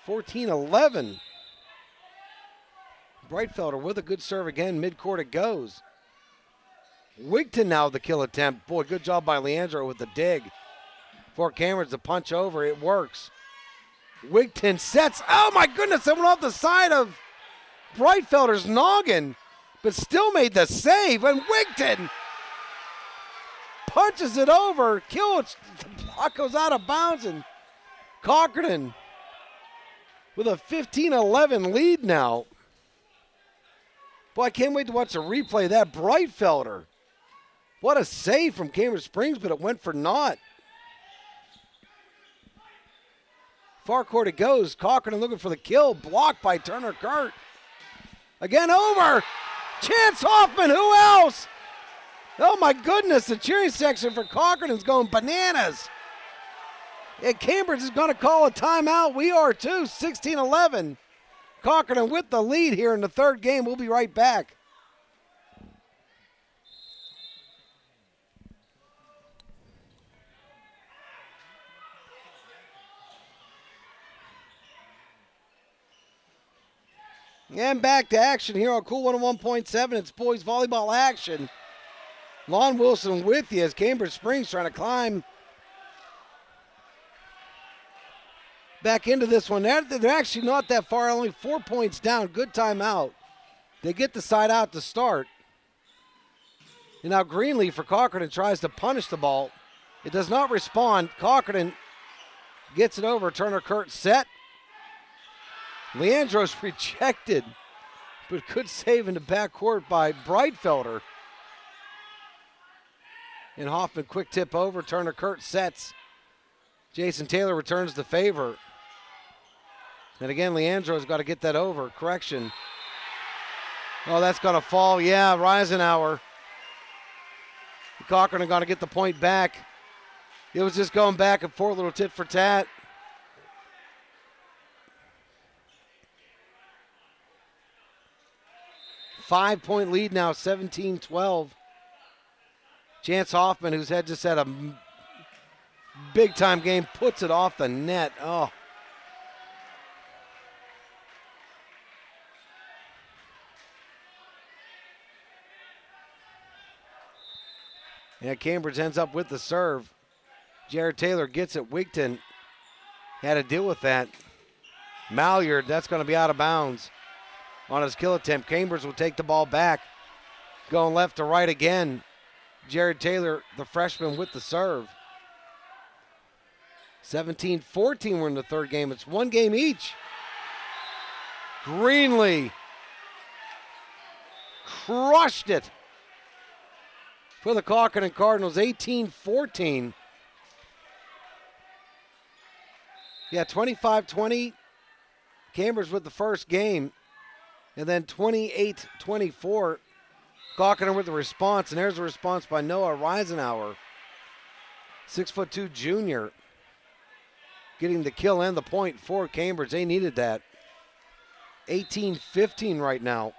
14-11. Breitfelder with a good serve again, midcourt it goes. Wigton now the kill attempt. Boy, good job by Leandro with the dig. For Cambridge, the punch over, it works. Wigton sets, oh my goodness, that went off the side of Breitfelder's noggin, but still made the save, and Wigton punches it over. The block goes out of bounds, and Cochranton with a 15-11 lead now. Boy, I can't wait to watch the replay of that. Breitfelder. What a save from Cambridge Springs, but it went for naught. Far court it goes. Cochranton looking for the kill. Blocked by Turner Kurt. Again over. Chance Hoffman, who else? Oh my goodness, the cheering section for Cochranton's going bananas. And Cambridge is going to call a timeout. We are too, 16-11. Cochranton with the lead here in the third game. We'll be right back. And back to action here on Cool 101.7. It's boys volleyball action. Lon Wilson with you as Cambridge Springs trying to climb back into this one. They're actually not that far, only 4 points down. Good timeout. They get the side out to start. And now Greenlee for Cochranton tries to punish the ball. It does not respond. Cochranton gets it over. Turner Kurt set. Leandro's rejected, but good save in the backcourt by Breitfelder. And Hoffman quick tip over. Turner Kurt sets. Jason Taylor returns the favor. And again, Leandro's got to get that over. Correction. Oh, that's going to fall. Yeah, Reisenauer. Cochran got to get the point back. It was just going back and forth, little tit for tat. Five-point lead now, 17-12. Chance Hoffman, who's just had a big-time game, puts it off the net. Oh. Yeah, Cambridge ends up with the serve. Jared Taylor gets it. Wigton had to deal with that. Malliard, that's going to be out of bounds on his kill attempt. Cambridge will take the ball back. Going left to right again. Jared Taylor, the freshman, with the serve. 17-14, we're in the third game. It's one game each. Greenlee crushed it for the Cochranton Cardinals, 18-14. Yeah, 25-20. Cambridge with the first game. And then 28-24. Cochranton with the response. And there's a response by Noah Reisenauer. 6'2" junior. Getting the kill and the point for Cambridge. They needed that. 18-15 right now.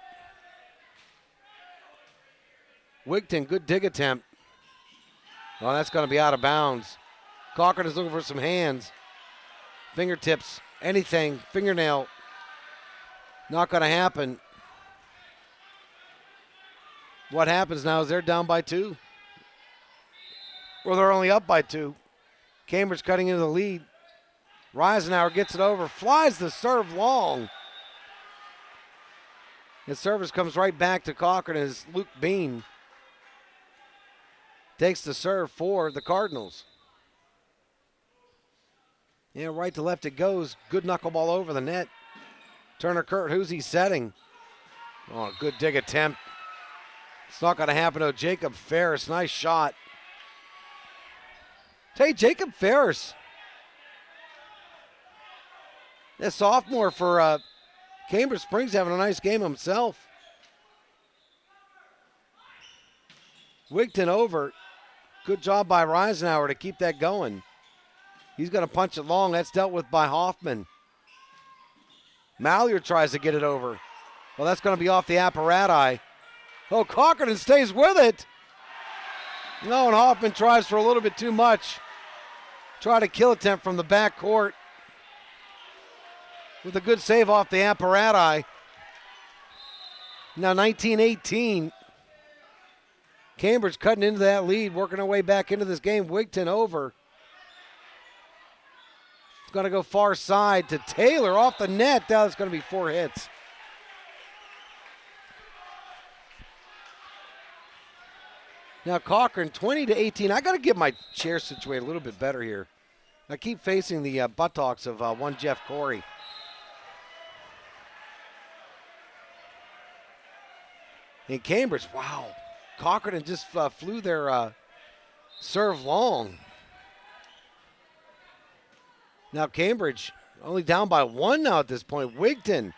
Wigton, good dig attempt. Oh, that's going to be out of bounds. Cochran is looking for some hands. Fingertips, anything, fingernail. Not going to happen. What happens now is they're down by 2. Or they're only up by 2. Cambridge cutting into the lead. Reisenauer gets it over, flies the serve long. His service comes right back to Cochran as Luke Bean takes the serve for the Cardinals. Yeah, right to left it goes. Good knuckleball over the net. Turner Kurt, who's he setting? Oh, good dig attempt. It's not going to happen to Jacob Ferris. Nice shot. Hey, Jacob Ferris. The sophomore for Cambridge Springs having a nice game himself. Wigton over. Good job by Reisenauer to keep that going. He's going to punch it long. That's dealt with by Hoffman. Malliard tries to get it over. Well, that's going to be off the apparati. Oh, Cochran stays with it. No, and Hoffman tries for a little bit too much. Try to kill attempt from the back court. With a good save off the apparati. Now 19-18. Cambridge cutting into that lead, working our way back into this game. Wigton over. It's going to go far side to Taylor off the net. Now it's going to be 4 hits. Now Cochran 20-18. I got to get my chair situated a little bit better here. I keep facing the buttocks of one Jeff Corey. In Cambridge, wow. Cochran just flew their serve long. Now Cambridge only down by 1 now at this point. Wigton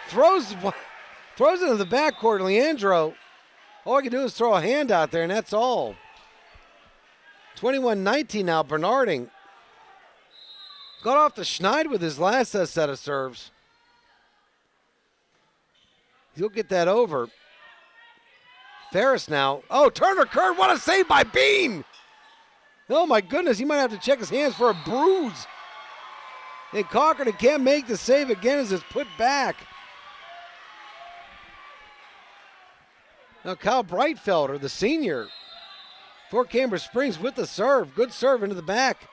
throws it into the backcourt. Leandro, all he can do is throw a hand out there, and that's all. 21-19 now, Bernarding. Got off the schneid with his last set of serves. He'll get that over. Ferris now. Oh, Turner Kurt, what a save by Bean. Oh, my goodness, he might have to check his hands for a bruise. And Cochran can't make the save again as it's put back. Now Kyle Breitfelder, the senior, for Cambridge Springs with the serve. Good serve into the back.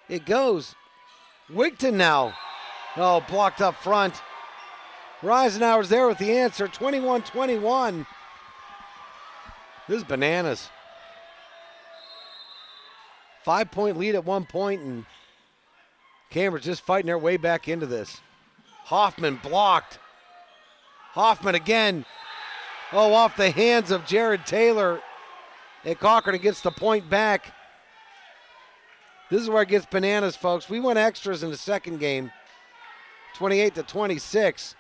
It goes. Wigton now. Oh, blocked up front. Reisenauer's there with the answer, 21-21. This is bananas. 5-point lead at one point, and Cambridge just fighting their way back into this. Hoffman blocked. Hoffman again. Oh, off the hands of Jared Taylor. And Cochranton gets the point back. This is where it gets bananas, folks. We went extras in the second game, 28-26.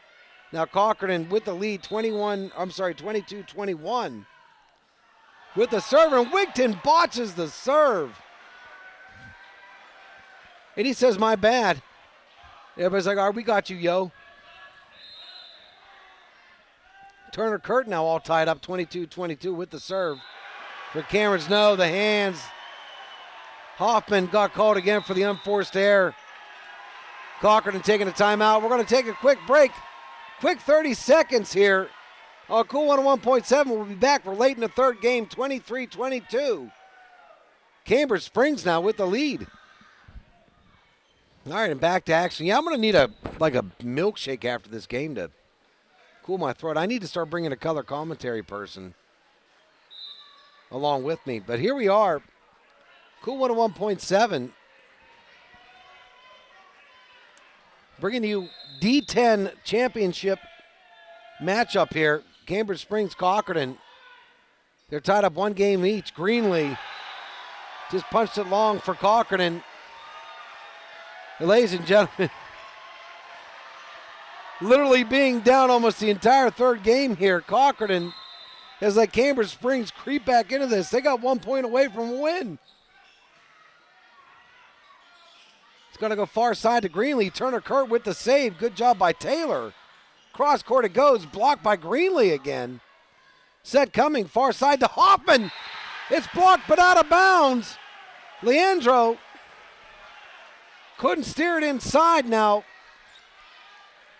Now Cochranton with the lead, 22-21. With the serve, and Wigton botches the serve. And he says, my bad. Everybody's like, all right, we got you, yo. Turner Kurt now all tied up, 22-22 with the serve. For Cameron's, no, the hands. Hoffman got called again for the unforced error. Cochranton taking a timeout. We're going to take a quick break. Quick 30 seconds here. Cool 101.7. We'll be back. We're late in the third game, 23-22. Cambridge Springs now with the lead. All right, and back to action. Yeah, I'm going to need a milkshake after this game to cool my throat. I need to start bringing a color commentary person along with me. But here we are. Cool 101.7. Bringing you D10 championship matchup here. Cambridge Springs, Cochranton. They're tied up one game each. Greenlee just punched it long for Cochranton. Ladies and gentlemen, literally being down almost the entire third game here. Cochranton has let Cambridge Springs creep back into this. They got 1 point away from a win. It's going to go far side to Greenlee. Turner Kurt with the save. Good job by Taylor. Cross court it goes. Blocked by Greenlee again. Set coming. Far side to Hoffman. It's blocked but out of bounds. Leandro couldn't steer it inside now.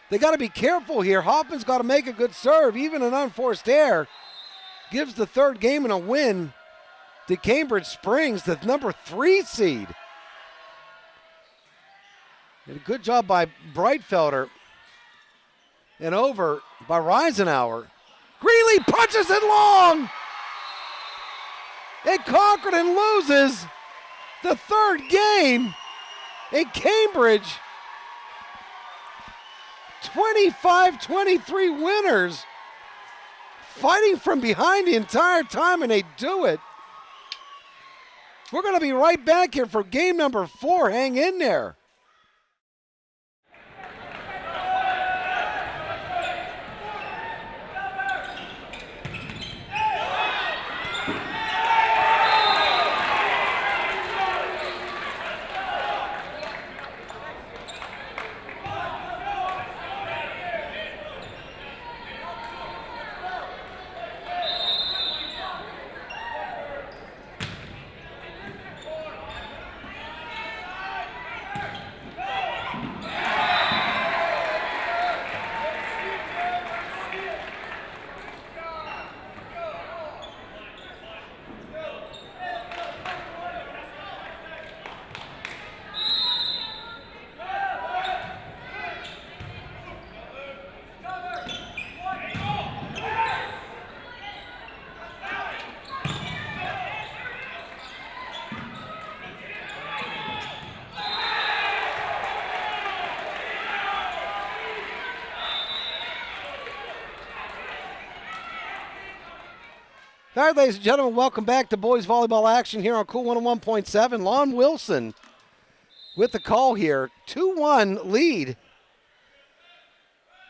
They got to be careful here. Hoffman's got to make a good serve. Even an unforced error gives the third game and a win to Cambridge Springs, the number 3 seed. And a good job by Breitfelder. And over by Reisenauer. Greenlee punches it long. And Cochranton loses the third game. And Cambridge 25-23 winners, fighting from behind the entire time, and they do it. We're going to be right back here for game number 4. Hang in there. All right, ladies and gentlemen, welcome back to boys volleyball action here on Cool 101.7. Lon Wilson with the call here. 2-1 lead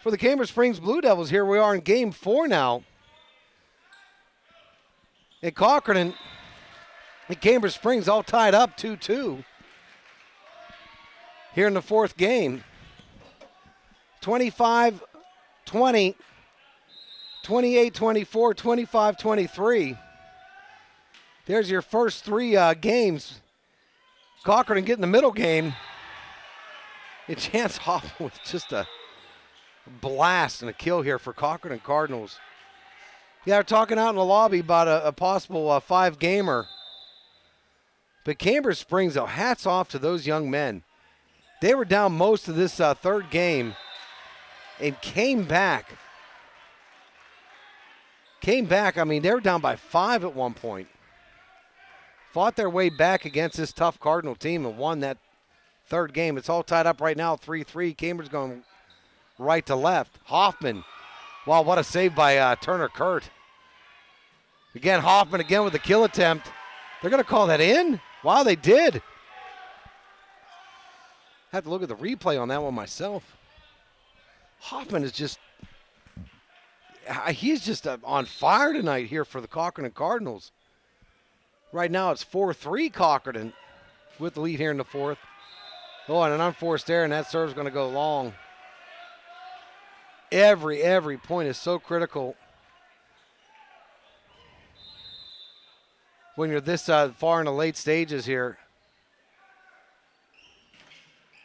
for the Cambridge Springs Blue Devils. Here we are in game 4 now. And Cochranton and Cambridge Springs all tied up 2-2 here in the fourth game. 25-20. 28-24, 25-23. There's your first 3 games. Cochranton getting the middle game. And Chance Hoffman with just a blast and a kill here for Cochranton Cardinals. Yeah, they're talking out in the lobby about a possible 5-gamer. But Cambridge Springs, though, hats off to those young men. They were down most of this third game and came back. I mean, they were down by 5 at one point. Fought their way back against this tough Cardinal team and won that third game. It's all tied up right now, 3-3. Cambridge going right to left. Hoffman, wow, what a save by Turner Kurt. Again, Hoffman again with the kill attempt. They're going to call that in? Wow, they did. Have to look at the replay on that one myself. Hoffman is just, he's just on fire tonight here for the Cochranton Cardinals. Right now it's 4-3 Cochranton with the lead here in the fourth. Oh, and an unforced error, and that serve's going to go long. Every point is so critical when you're this far in the late stages here.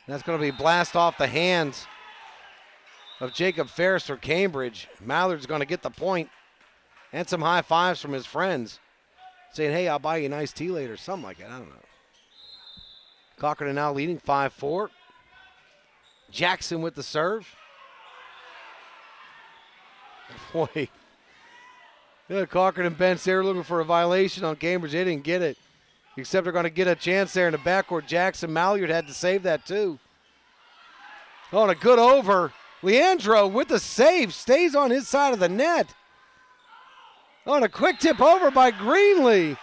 That's going to be blast off the hands of Jacob Ferris for Cambridge. Mallard's going to get the point and some high fives from his friends, saying, hey, I'll buy you a nice tea later, something like that. I don't know. Cochranton now leading 5-4. Jackson with the serve. Boy, the Cochranton bench, they were looking for a violation on Cambridge. They didn't get it, except they're going to get a chance there in the backcourt. Jackson Malliard had to save that too. Oh, and a good over. Leandro with the save, stays on his side of the net. Oh, and a quick tip over by Greenlee.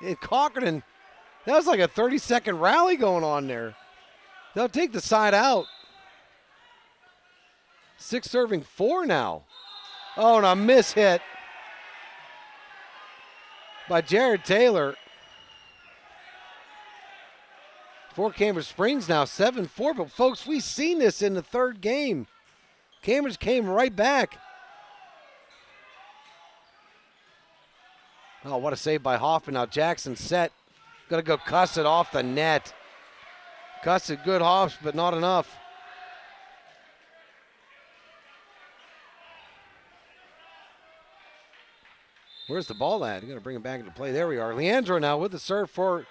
In Cochranton, that was like a 30-second rally going on there. They'll take the side out. 6 serving 4 now. Oh, and a miss hit by Jared Taylor. For Cambridge Springs now, 7-4. But, folks, we've seen this in the third game. Cambridge came right back. Oh, what a save by Hoffman. Now Jackson set. Going to go cuss it off the net. Cuss it, good hops, but not enough. Where's the ball at? You're going to bring it back into play. There we are. Leandro now with the serve for...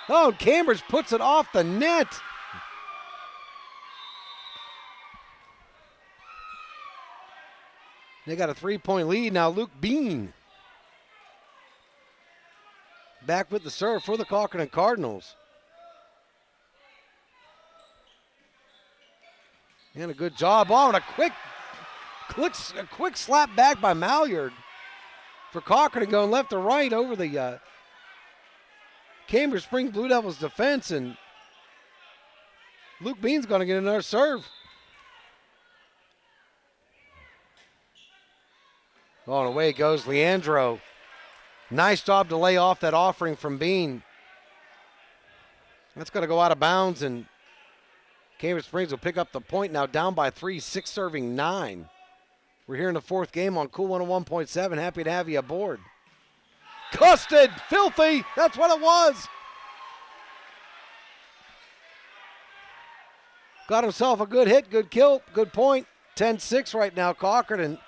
Oh, Cambridge puts it off the net. They got a 3-point lead now. Luke Bean back with the serve for the Cochranton Cardinals. And a good job. Oh, and a quick slap back by Malliard for Cochranton, going left to right over the Cambridge Spring Blue Devils defense, and Luke Bean's going to get another serve. Oh, and away goes Leandro. Nice job to lay off that offering from Bean. That's going to go out of bounds, and Cambridge Springs will pick up the point now, down by 3, 6 serving 9. We're here in the fourth game on Cool 101.7. Happy to have you aboard. Custed, filthy, that's what it was. Got himself a good hit, good kill, good point. 10-6 right now, Cochranton.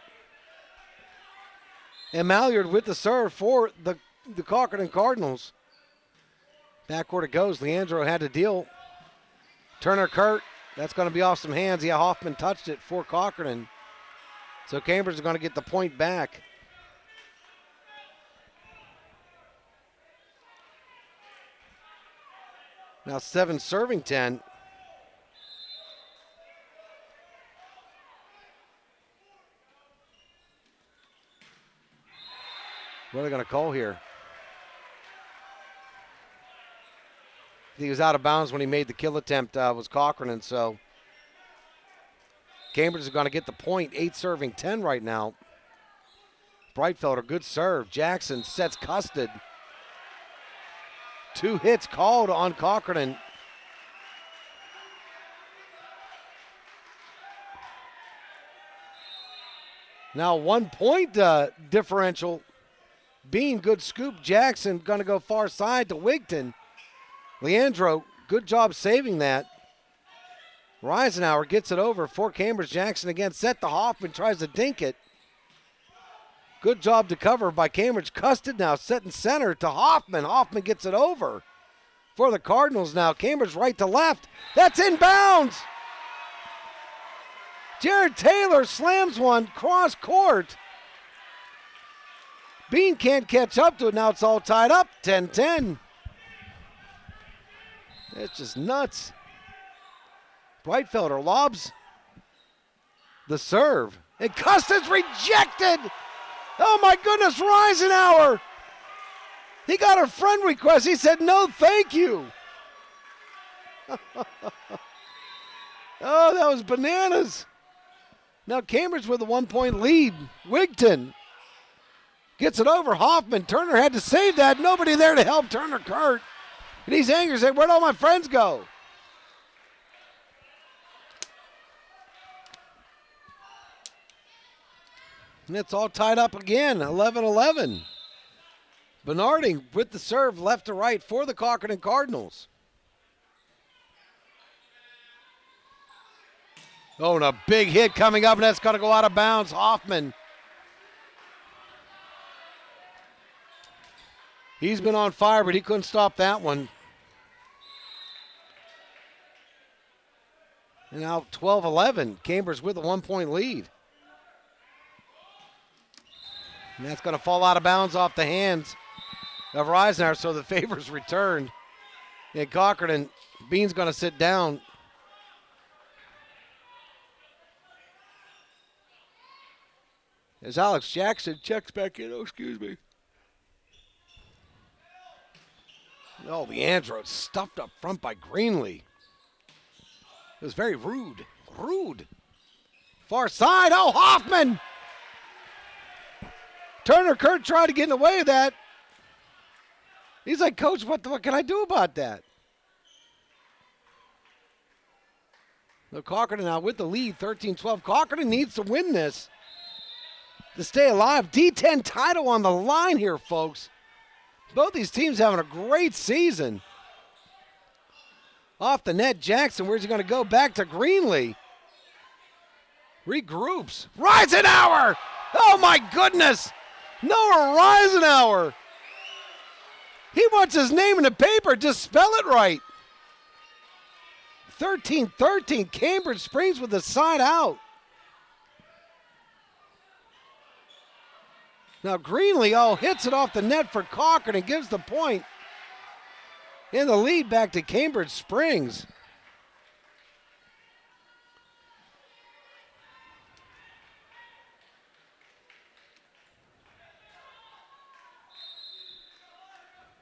And Malliard with the serve for the Cochranton Cardinals. Backcourt it goes. Leandro had to deal. Turner Kurt, that's going to be off some hands. Yeah, Hoffman touched it for Cochranton. So Cambridge is going to get the point back. Now 7 serving 10. What are they going to call here? He was out of bounds when he made the kill attempt, was Cochranton, so Cambridge is going to get the point. 8 serving 10 right now. Breitfelder, good serve. Jackson sets Custard. 2 hits called on Cochranton. Now 1 point differential. Bean, good scoop. Jackson going to go far side to Wigton. Leandro, good job saving that. Reisenauer gets it over for Cambridge. Jackson again set to Hoffman, tries to dink it. Good job to cover by Cambridge. Custard now setting center to Hoffman. Hoffman gets it over for the Cardinals now. Cambridge right to left. That's inbounds. Jared Taylor slams one cross court. Bean can't catch up to it. Now it's all tied up. 10-10. It's just nuts. Breitfelder lobs. The serve. And Custis rejected. Oh my goodness, Reisenauer. He got a friend request. He said, no, thank you. Oh, that was bananas. Now Cambridge with a 1-point lead. Wigton gets it over Hoffman. Turner had to save that. Nobody there to help Turner Kurt. And he's angry, saying, where'd all my friends go? And it's all tied up again, 11-11. Bernarding with the serve left to right for the Cochranton Cardinals. Oh, and a big hit coming up, and that's going to go out of bounds. Hoffman. He's been on fire, but he couldn't stop that one. And now 12-11. Cambridge with a 1-point lead. And that's going to fall out of bounds off the hands of Reisenauer, so the favor's returned. And Cochranton, Bean's going to sit down. As Alex Jackson checks back in. Oh, excuse me. Oh, Leandro stuffed up front by Greenlee. It was very rude. Rude. Far side. Oh, Hoffman. Turner Kurt tried to get in the way of that. He's like, Coach, what can I do about that? So Cochranton now with the lead, 13-12. Cochranton needs to win this to stay alive. D10 title on the line here, folks. Both these teams having a great season. Off the net, Jackson, where's he going to go? Back to Greenlee. Regroups. Reisenauer! Oh, my goodness! Noah Reisenauer! He wants his name in the paper. Just spell it right. 13-13. Cambridge Springs with the side out. Now Greenlee hits it off the net for Cochranton and gives the point. In the lead back to Cambridge Springs.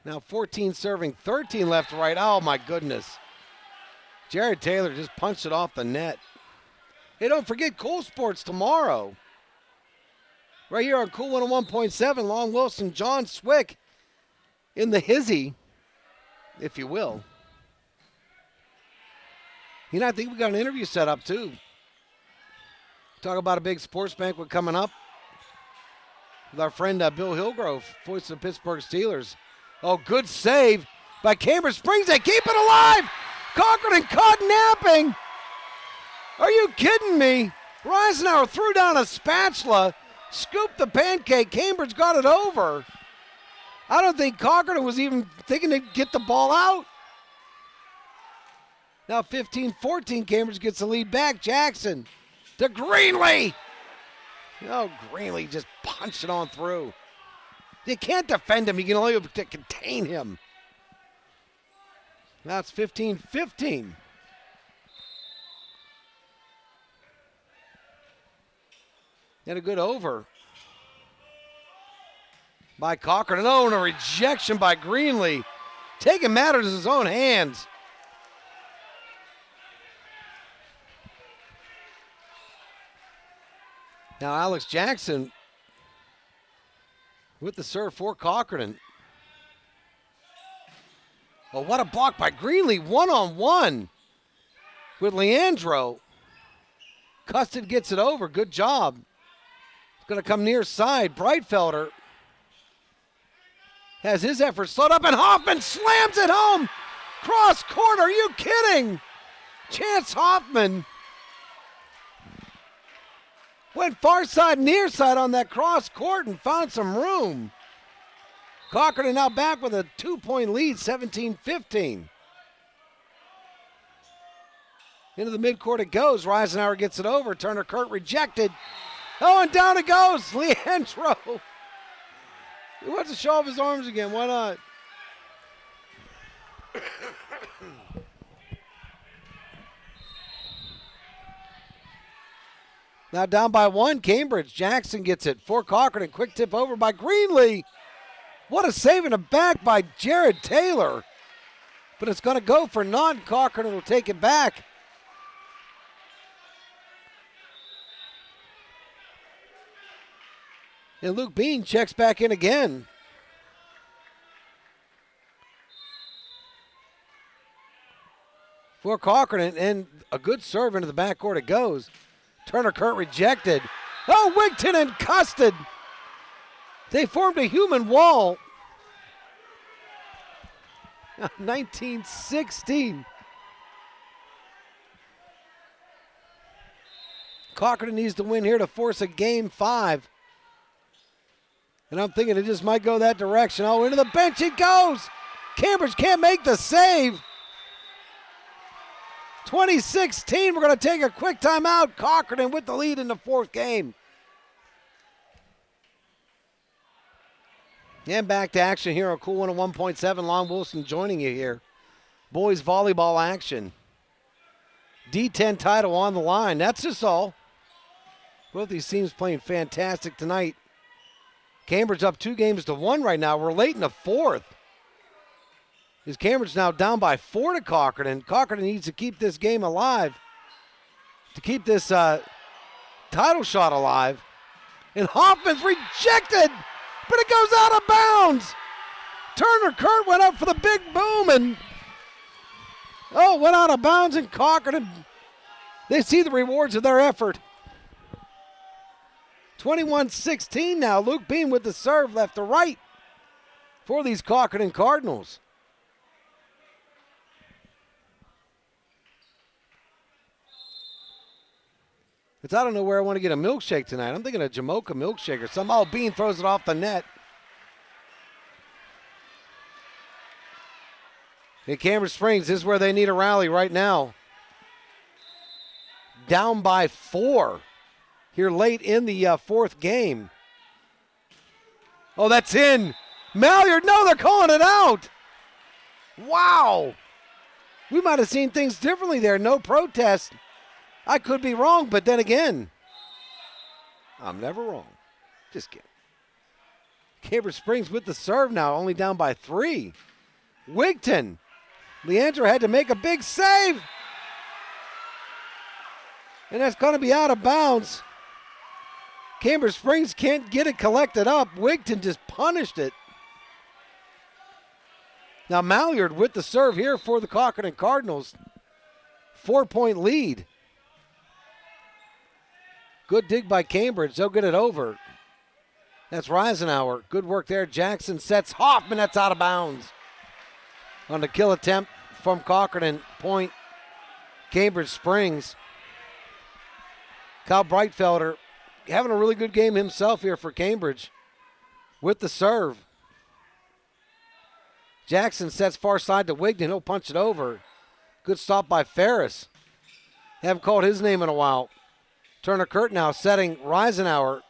Now 14 serving, 13 left to right. Oh my goodness. Jared Taylor just punched it off the net. Hey, don't forget Cool Sports tomorrow. Right here on Cool 101.7, Long Wilson, John Swick in the hizzy, if you will. You know, I think we got an interview set up too. Talk about a big sports banquet coming up with our friend Bill Hillgrove, voice of the Pittsburgh Steelers. Oh, good save by Cambridge Springs. They keep it alive. Cochranton caught napping. Are you kidding me? Reisenauer threw down a spatula, scooped the pancake. Cambridge got it over. I don't think Cochranton was even thinking to get the ball out. Now 15-14, Cambridge gets the lead back. Jackson to Greenlee. Oh, Greenlee just punched it on through. You can't defend him. You can only contain him. Now it's 15-15. And a good over by Cochranton. Oh, and a rejection by Greenlee. Taking matters in his own hands. Now Alex Jackson with the serve for Cochranton. Oh, what a block by Greenlee. One-on-one with Leandro. Custard gets it over. Good job. It's going to come near side. Breitfelder has his effort slowed up, and Hoffman slams it home. Cross court. Are you kidding? Chance Hoffman went far side, near side on that cross court and found some room. Cochranton now back with a 2-point lead, 17-15. Into the midcourt it goes. Reisenauer gets it over. Turner Kurt rejected. Oh, and down it goes. Leandro. He wants to show off his arms again. Why not? Now down by 1, Cambridge. Jackson gets it for Cochranton. Quick tip over by Greenlee. What a save in the back by Jared Taylor. But it's going to go for none. Cochranton will take it back. And Luke Bean checks back in again. For Cochranton, and a good serve into the backcourt it goes. Turner Kurt rejected. Oh, Wigton and Custard. They formed a human wall. 19-16. Cochranton needs to win here to force a game 5. And I'm thinking it just might go that direction. Oh, into the bench it goes. Cambridge can't make the save. 2016, we're going to take a quick timeout. Cochranton with the lead in the 4th game. And back to action here on Cool 101.7. Lon Wilson joining you here. Boys volleyball action. D10 title on the line. That's just all. Both these teams playing fantastic tonight. Cambridge up 2-1 right now. We're late in the 4th. Is Cambridge now down by 4 to Cochranton. Cochranton needs to keep this game alive, to keep this title shot alive. And Hoffman's rejected, but it goes out of bounds. Turner Kurt went up for the big boom and, went out of bounds, and Cochranton, they see the rewards of their effort. 21-16 now. Luke Beam with the serve left to right for these Cochranton Cardinals. I don't know where I want to get a milkshake tonight. I'm thinking a Jamocha milkshake or something. Oh, Bean throws it off the net. Hey, Cambridge Springs, this is where they need a rally right now. Down by 4 here late in the 4th game. Oh, that's in. Malliard, no, they're calling it out. Wow. We might have seen things differently there. No protest. I could be wrong, but then again, I'm never wrong. Just kidding. Cambridge Springs with the serve now, only down by 3. Wigton. Leandro had to make a big save. And that's going to be out of bounds. Cambridge Springs can't get it collected up. Wigton just punished it. Now Malliard with the serve here for the Cochranton Cardinals. 4-point lead. Good dig by Cambridge. They'll get it over. That's Reisenauer. Good work there. Jackson sets Hoffman. That's out of bounds. On the kill attempt from Cochranton. Point, Cambridge Springs. Kyle Breitfelder having a really good game himself here for Cambridge with the serve. Jackson sets far side to Wigton. He'll punch it over. Good stop by Ferris. Haven't called his name in a while. Turner Kurt now setting Reisenauer.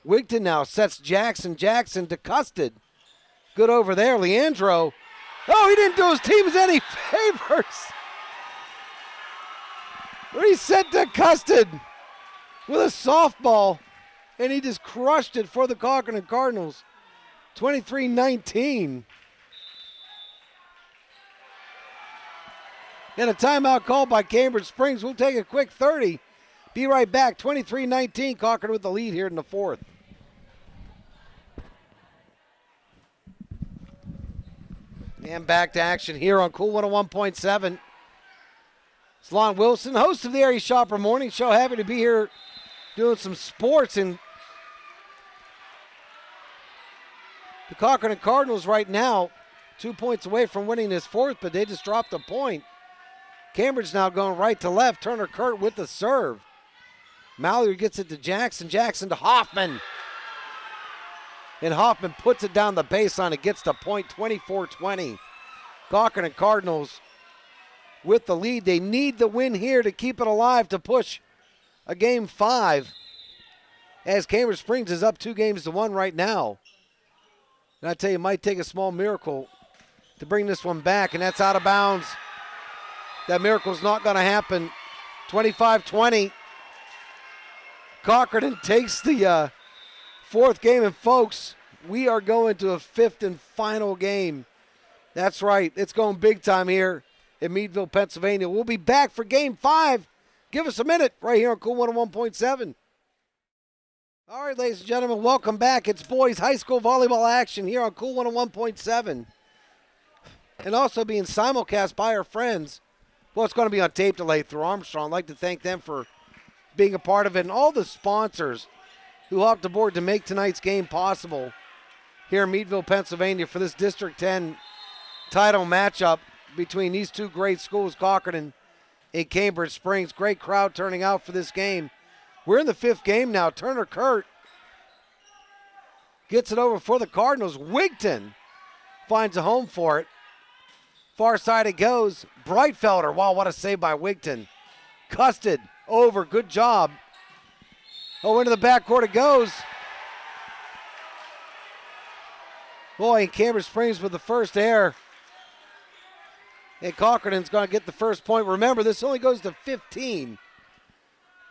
Wigton now sets Jackson. Jackson to Custard. Good over there. Leandro. Oh, he didn't do his teams any favors. Reset to Custard with a softball. And he just crushed it for the Cochranton Cardinals. 23-19. And a timeout called by Cambridge Springs. We'll take a quick 30. Be right back. 23-19. Cochranton with the lead here in the 4th. And back to action here on Cool 101.7. It's Lon Wilson, host of the Area Shopper Morning Show. Happy to be here doing some sports. And the Cochranton Cardinals right now 2 points away from winning this 4th, but they just dropped a point. Cambridge now going right to left. Turner Kurt with the serve. Mallory gets it to Jackson. Jackson to Hoffman. And Hoffman puts it down the baseline. It gets to point, 24-20. Cochranton Cardinals with the lead. They need the win here to keep it alive, to push a game 5. As Cambridge Springs is up 2-1 right now. And I tell you, it might take a small miracle to bring this one back, and that's out of bounds. That miracle's not going to happen. 25-20. Cochranton takes the fourth game, and folks, we are going to a fifth and final game. That's right. It's going big time here in Meadville, Pennsylvania. We'll be back for Game 5. Give us a minute right here on Cool 101.7. All right, ladies and gentlemen, welcome back. It's boys high school volleyball action here on Cool 101.7. And also being simulcast by our friends. Well, it's going to be on tape delay through Armstrong. I'd like to thank them for being a part of it, and all the sponsors who hopped aboard to make tonight's game possible here in Meadville, Pennsylvania for this District 10 title matchup between these two great schools, Cochranton and Cambridge Springs. Great crowd turning out for this game. We're in the fifth game now. Turner Kurt gets it over for the Cardinals. Wigton finds a home for it. Far side it goes. Breitfelder. Wow, what a save by Wigton. Custard over. Good job. Oh, into the backcourt it goes. Boy, and Cambridge Springs with the first error. And Cochranton's going to get the first point. Remember, this only goes to 15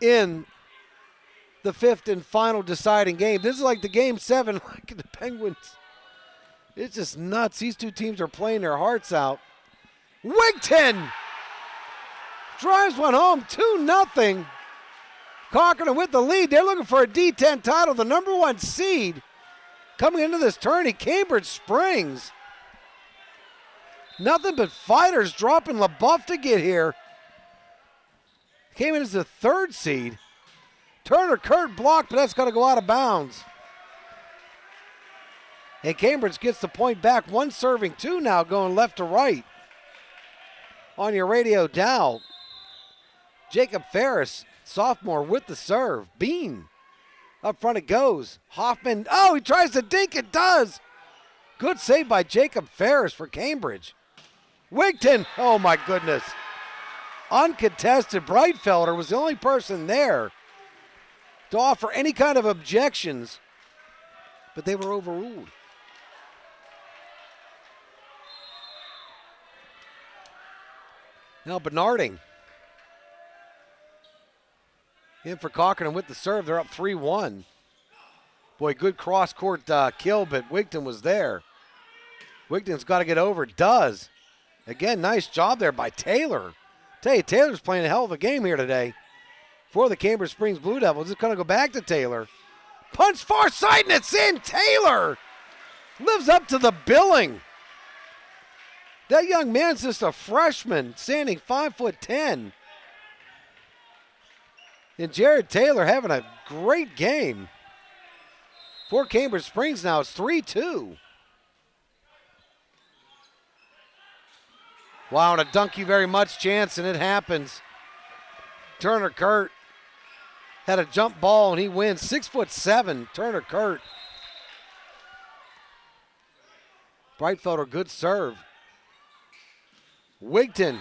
in the fifth and final deciding game. This is like the Game 7, like the Penguins. It's just nuts. These two teams are playing their hearts out. Wigton drives one home, 2-0. Cochranton with the lead. They're looking for a D10 title, the number 1 seed. Coming into this tourney, Cambridge Springs. Nothing but fighters, dropping LaBeouf to get here. Came in as the 3rd seed. Turner Kurt blocked, but that's going to go out of bounds. And Cambridge gets the point back. 1 serving, 2 now going left to right. On your radio dial, Jacob Ferris, sophomore with the serve. Bean, up front it goes. Hoffman, oh, he tries to dink, it does. Good save by Jacob Ferris for Cambridge. Wigton, oh my goodness. Uncontested, Breitfelder was the only person there to offer any kind of objections, but they were overruled. Now Bernarding in for Cochranton with the serve. They're up 3-1. Boy, good cross-court kill, but Wigton was there. Wigton's got to get over. Does. Again, nice job there by Taylor. Tell you, Taylor's playing a hell of a game here today for the Cambridge Springs Blue Devils. It's going to go back to Taylor. Punch far side, and it's in. Taylor lives up to the billing. That young man's just a freshman, standing 5'10". And Jared Taylor having a great game. For Cambridge Springs now, it's 3-2. Wow, and a dunk you very much chance, and it happens. Turner Kurt had a jump ball, and he wins. 6'7", Turner Kurt. Breitfelder, good serve. Wigton.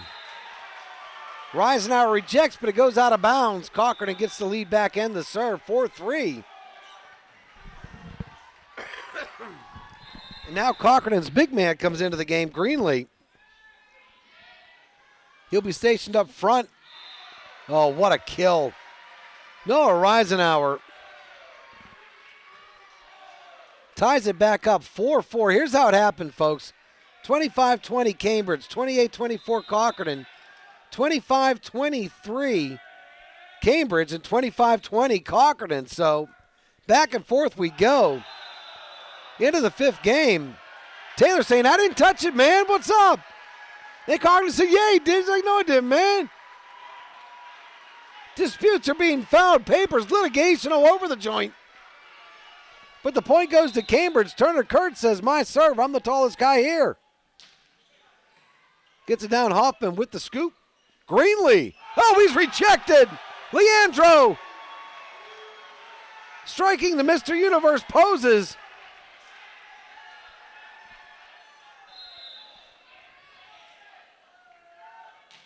Risenauer rejects, but it goes out of bounds. Cochranton gets the lead back and the serve, 4-3. And now Cochranton's big man comes into the game, Greenlee. He'll be stationed up front. Oh, what a kill. Noah Risenauer ties it back up, 4-4. Here's how it happened, folks. 25-20 Cambridge, 28-24 Cochranton, 25-23 Cambridge, and 25-20 Cochranton. So back and forth we go. Into the fifth game. Taylor saying, I didn't touch it, man. What's up? And Cochranton said, yeah, he did. He's like, no, I didn't, man. Disputes are being found. Papers, litigation all over the joint. But the point goes to Cambridge. Turner Kurt says, my serve. I'm the tallest guy here. Gets it down, Hoffman with the scoop. Greenlee. Oh, he's rejected. Leandro. Striking the Mr. Universe poses.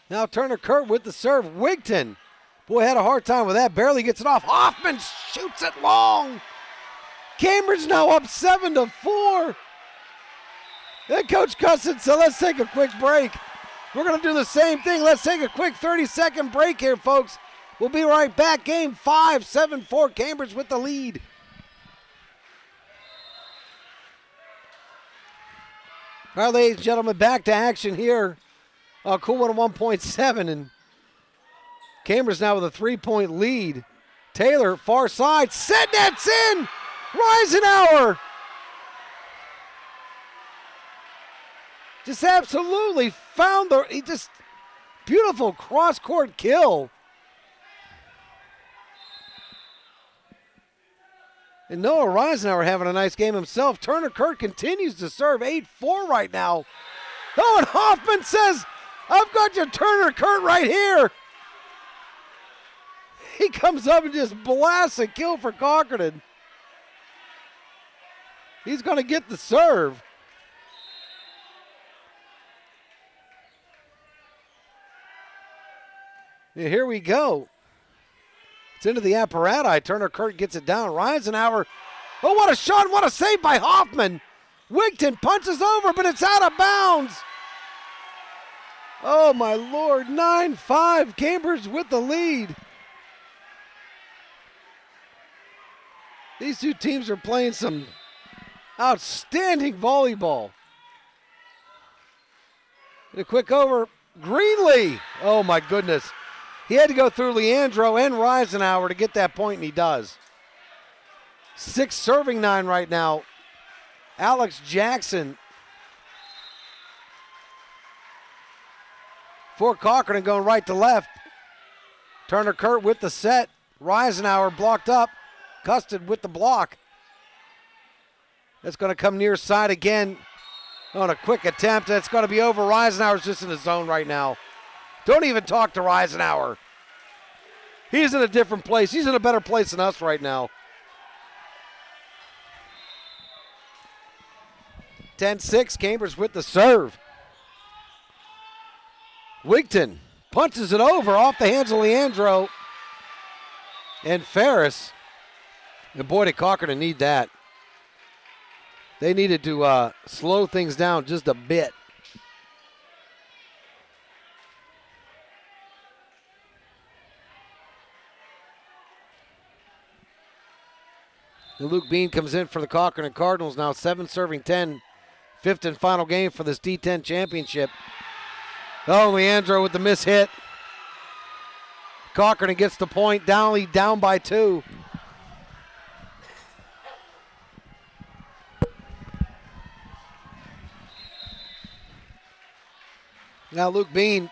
Now Turner Kurt with the serve. Wigton. Boy, had a hard time with that. Barely gets it off. Hoffman shoots it long. Cambridge now up 7-4. And Coach Cussin said, let's take a quick break. We're going to do the same thing. Let's take a quick 30-second break here, folks. We'll be right back. Game 5, 7-4, Cambridge with the lead. All right, ladies and gentlemen, back to action here. Cool 101.7, and Cambridge now with a 3-point lead. Taylor, far side, set nets in! Reisenauer! Just absolutely found beautiful cross-court kill. And Noah Reisenauer having a nice game himself. Turner Kurt continues to serve 8-4 right now. Oh, and Hoffman says, I've got your Turner Kurt right here. He comes up and just blasts a kill for Cochranton. He's going to get the serve. And here we go. It's into the apparatus. Turner Kurt gets it down. Reisenauer. Oh, what a shot. What a save by Hoffman. Wigton punches over, but it's out of bounds. Oh, my Lord. 9-5. Cambridge with the lead. These two teams are playing some outstanding volleyball. And a quick over. Greenlee. Oh, my goodness. He had to go through Leandro and Reisenauer to get that point, and he does. 6 serving 9 right now. Alex Jackson. For Cochranton going right to left. Turner Kurt with the set. Reisenauer blocked up. Custard with the block. That's going to come near side again on a quick attempt. That's going to be over. Reisenauer's just in the zone right now. Don't even talk to Reisenauer. He's in a different place. He's in a better place than us right now. 10-6, Cambridge with the serve. Wigton punches it over off the hands of Leandro and Ferris. And boy, did Cochranton need that. They needed to slow things down just a bit. And Luke Bean comes in for the Cochranton Cardinals now, 7 serving 10. 5th and final game for this D10 championship. Oh, Leandro with the miss hit. Cochranton gets the point, down by 2. Now Luke Bean,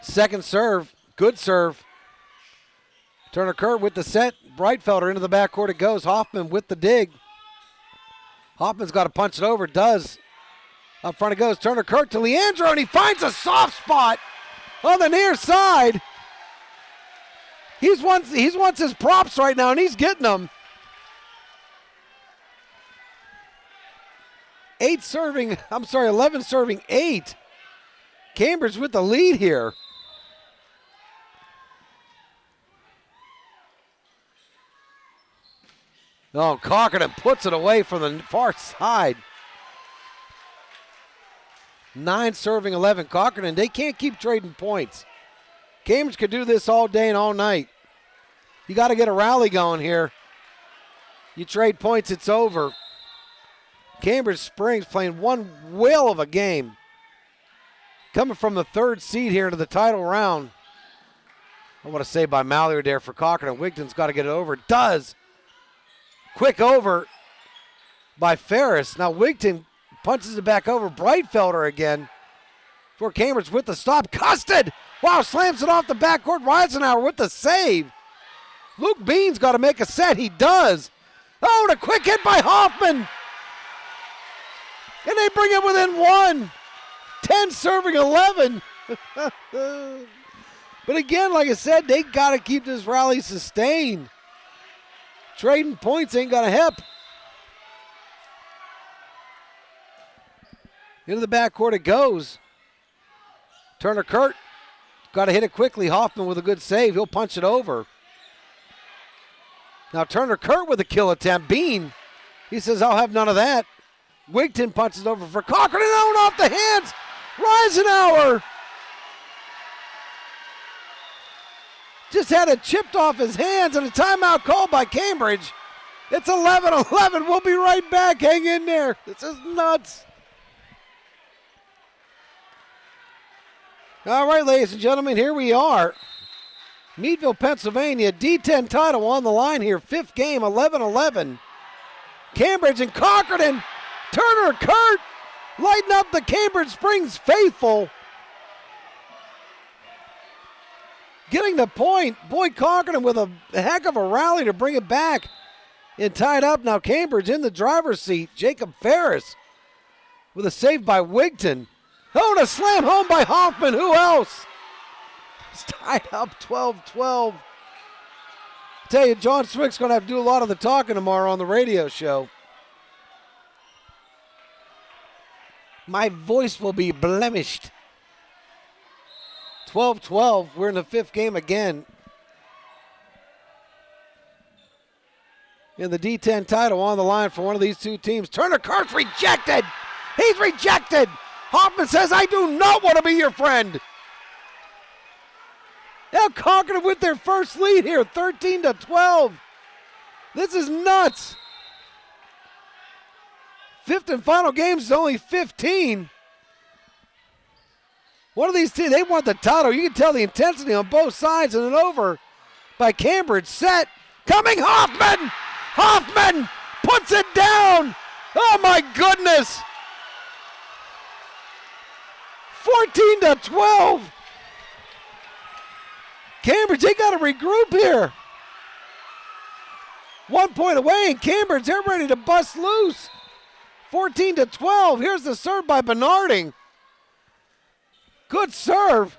second serve, good serve. Turner Kurt with the set. Breitfelder into the backcourt it goes. Hoffman with the dig. Hoffman's got to punch it over. Does. Up front it goes. Turner Kurt to Leandro, and he finds a soft spot on the near side. He wants his props right now, and he's getting them. 11 serving 8. Cambridge with the lead here. Oh, Cochranton puts it away from the far side. 9 serving 11. Cochranton, they can't keep trading points. Cambridge could do this all day and all night. You got to get a rally going here. You trade points, it's over. Cambridge Springs playing one whale of a game. Coming from the 3rd seed here into the title round. I want to say by Mallory there for Cochranton. Wigton's got to get it over. Does. Quick over by Ferris. Now Wigton punches it back over. Breitfelder again for Cambridge with the stop. Custard! Wow, slams it off the backcourt. Reisenauer with the save. Luke Bean's got to make a set. He does. Oh, and a quick hit by Hoffman. And they bring it within 1. 10 serving 11. But again, like I said, they got to keep this rally sustained. Trading points ain't going to help. Into the backcourt it goes. Turner Kurt got to hit it quickly. Hoffman with a good save. He'll punch it over. Now Turner Kurt with a kill attempt. Bean, he says, I'll have none of that. Wigton punches over for Cochranton. Own off the hands. Reisenauer. just had it chipped off his hands, and a timeout called by Cambridge. It's 11-11. We'll be right back. Hang in there. This is nuts. All right, ladies and gentlemen, here we are. Meadville, Pennsylvania, D10 title on the line here. Fifth game, 11-11. Cambridge and Cochranton. Turner, Kurt, lighten up the Cambridge Springs faithful. Getting the point. Boy, Cochranton with a heck of a rally to bring it back. And tied up now. Cambridge in the driver's seat. Jacob Ferris with a save by Wigton. Oh, and a slam home by Hoffman. Who else? It's tied up 12-12. I tell you, John Swick's going to have to do a lot of the talking tomorrow on the radio show. My voice will be blemished. 12-12. We're in the fifth game again. In the D10 title on the line for one of these two teams. Turner Kurt's rejected. He's rejected. Hoffman says, I do not want to be your friend. Now Cochranton with their first lead here, 13-12. This is nuts. Fifth and final game is only 15. One of these teams, they want the title. You can tell the intensity on both sides, and an over by Cambridge. Set, coming Hoffman. Hoffman puts it down. Oh my goodness. 14-12. Cambridge, they got to regroup here. 1 point away, and Cambridge, they're ready to bust loose. 14-12. Here's the serve by Bernarding. Good serve.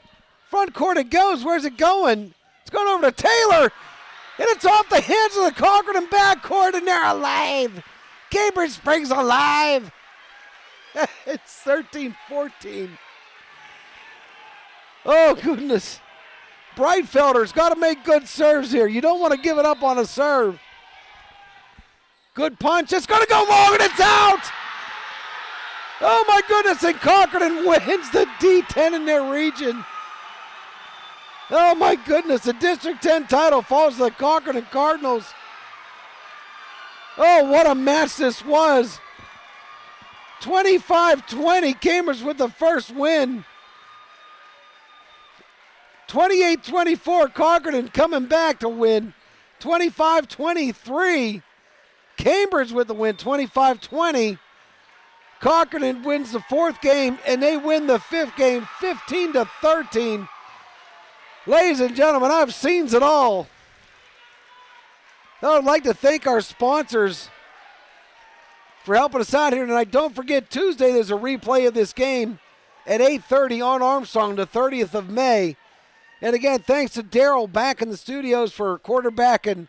Front court it goes. Where's it going? It's going over to Taylor. And it's off the hands of the Cochranton backcourt, and they're alive. Cambridge Springs alive. It's 13-14. Oh, goodness. Breitfelder's got to make good serves here. You don't want to give it up on a serve. Good punch. It's going to go long, and it's out. Oh, my goodness. And Cochranton wins the D10 in their region. Oh, my goodness. The District 10 title falls to the Cochranton Cardinals. Oh, what a match this was. 25-20. Cambridge with the first win. 28-24. Cochranton coming back to win. 25-23. Cambridge with the win. 25-20. Cochranton wins the fourth game, and they win the fifth game 15-13. Ladies and gentlemen, I've seen it all. I would like to thank our sponsors for helping us out here tonight. Don't forget, Tuesday there's a replay of this game at 8:30 on Armstrong, the 30th of May. And again, thanks to Daryl back in the studios for quarterbacking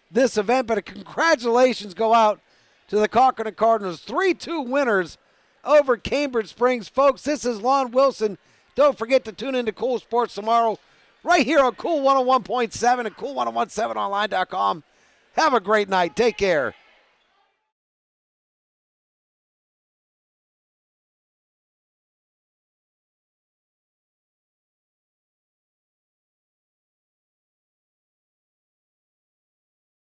this event. But congratulations go out to the Cochranton Cardinals. 3-2 winners over Cambridge Springs. Folks, this is Lon Wilson. Don't forget to tune into Cool Sports tomorrow right here on Cool 101.7 and Cool1017online.com. Have a great night. Take care.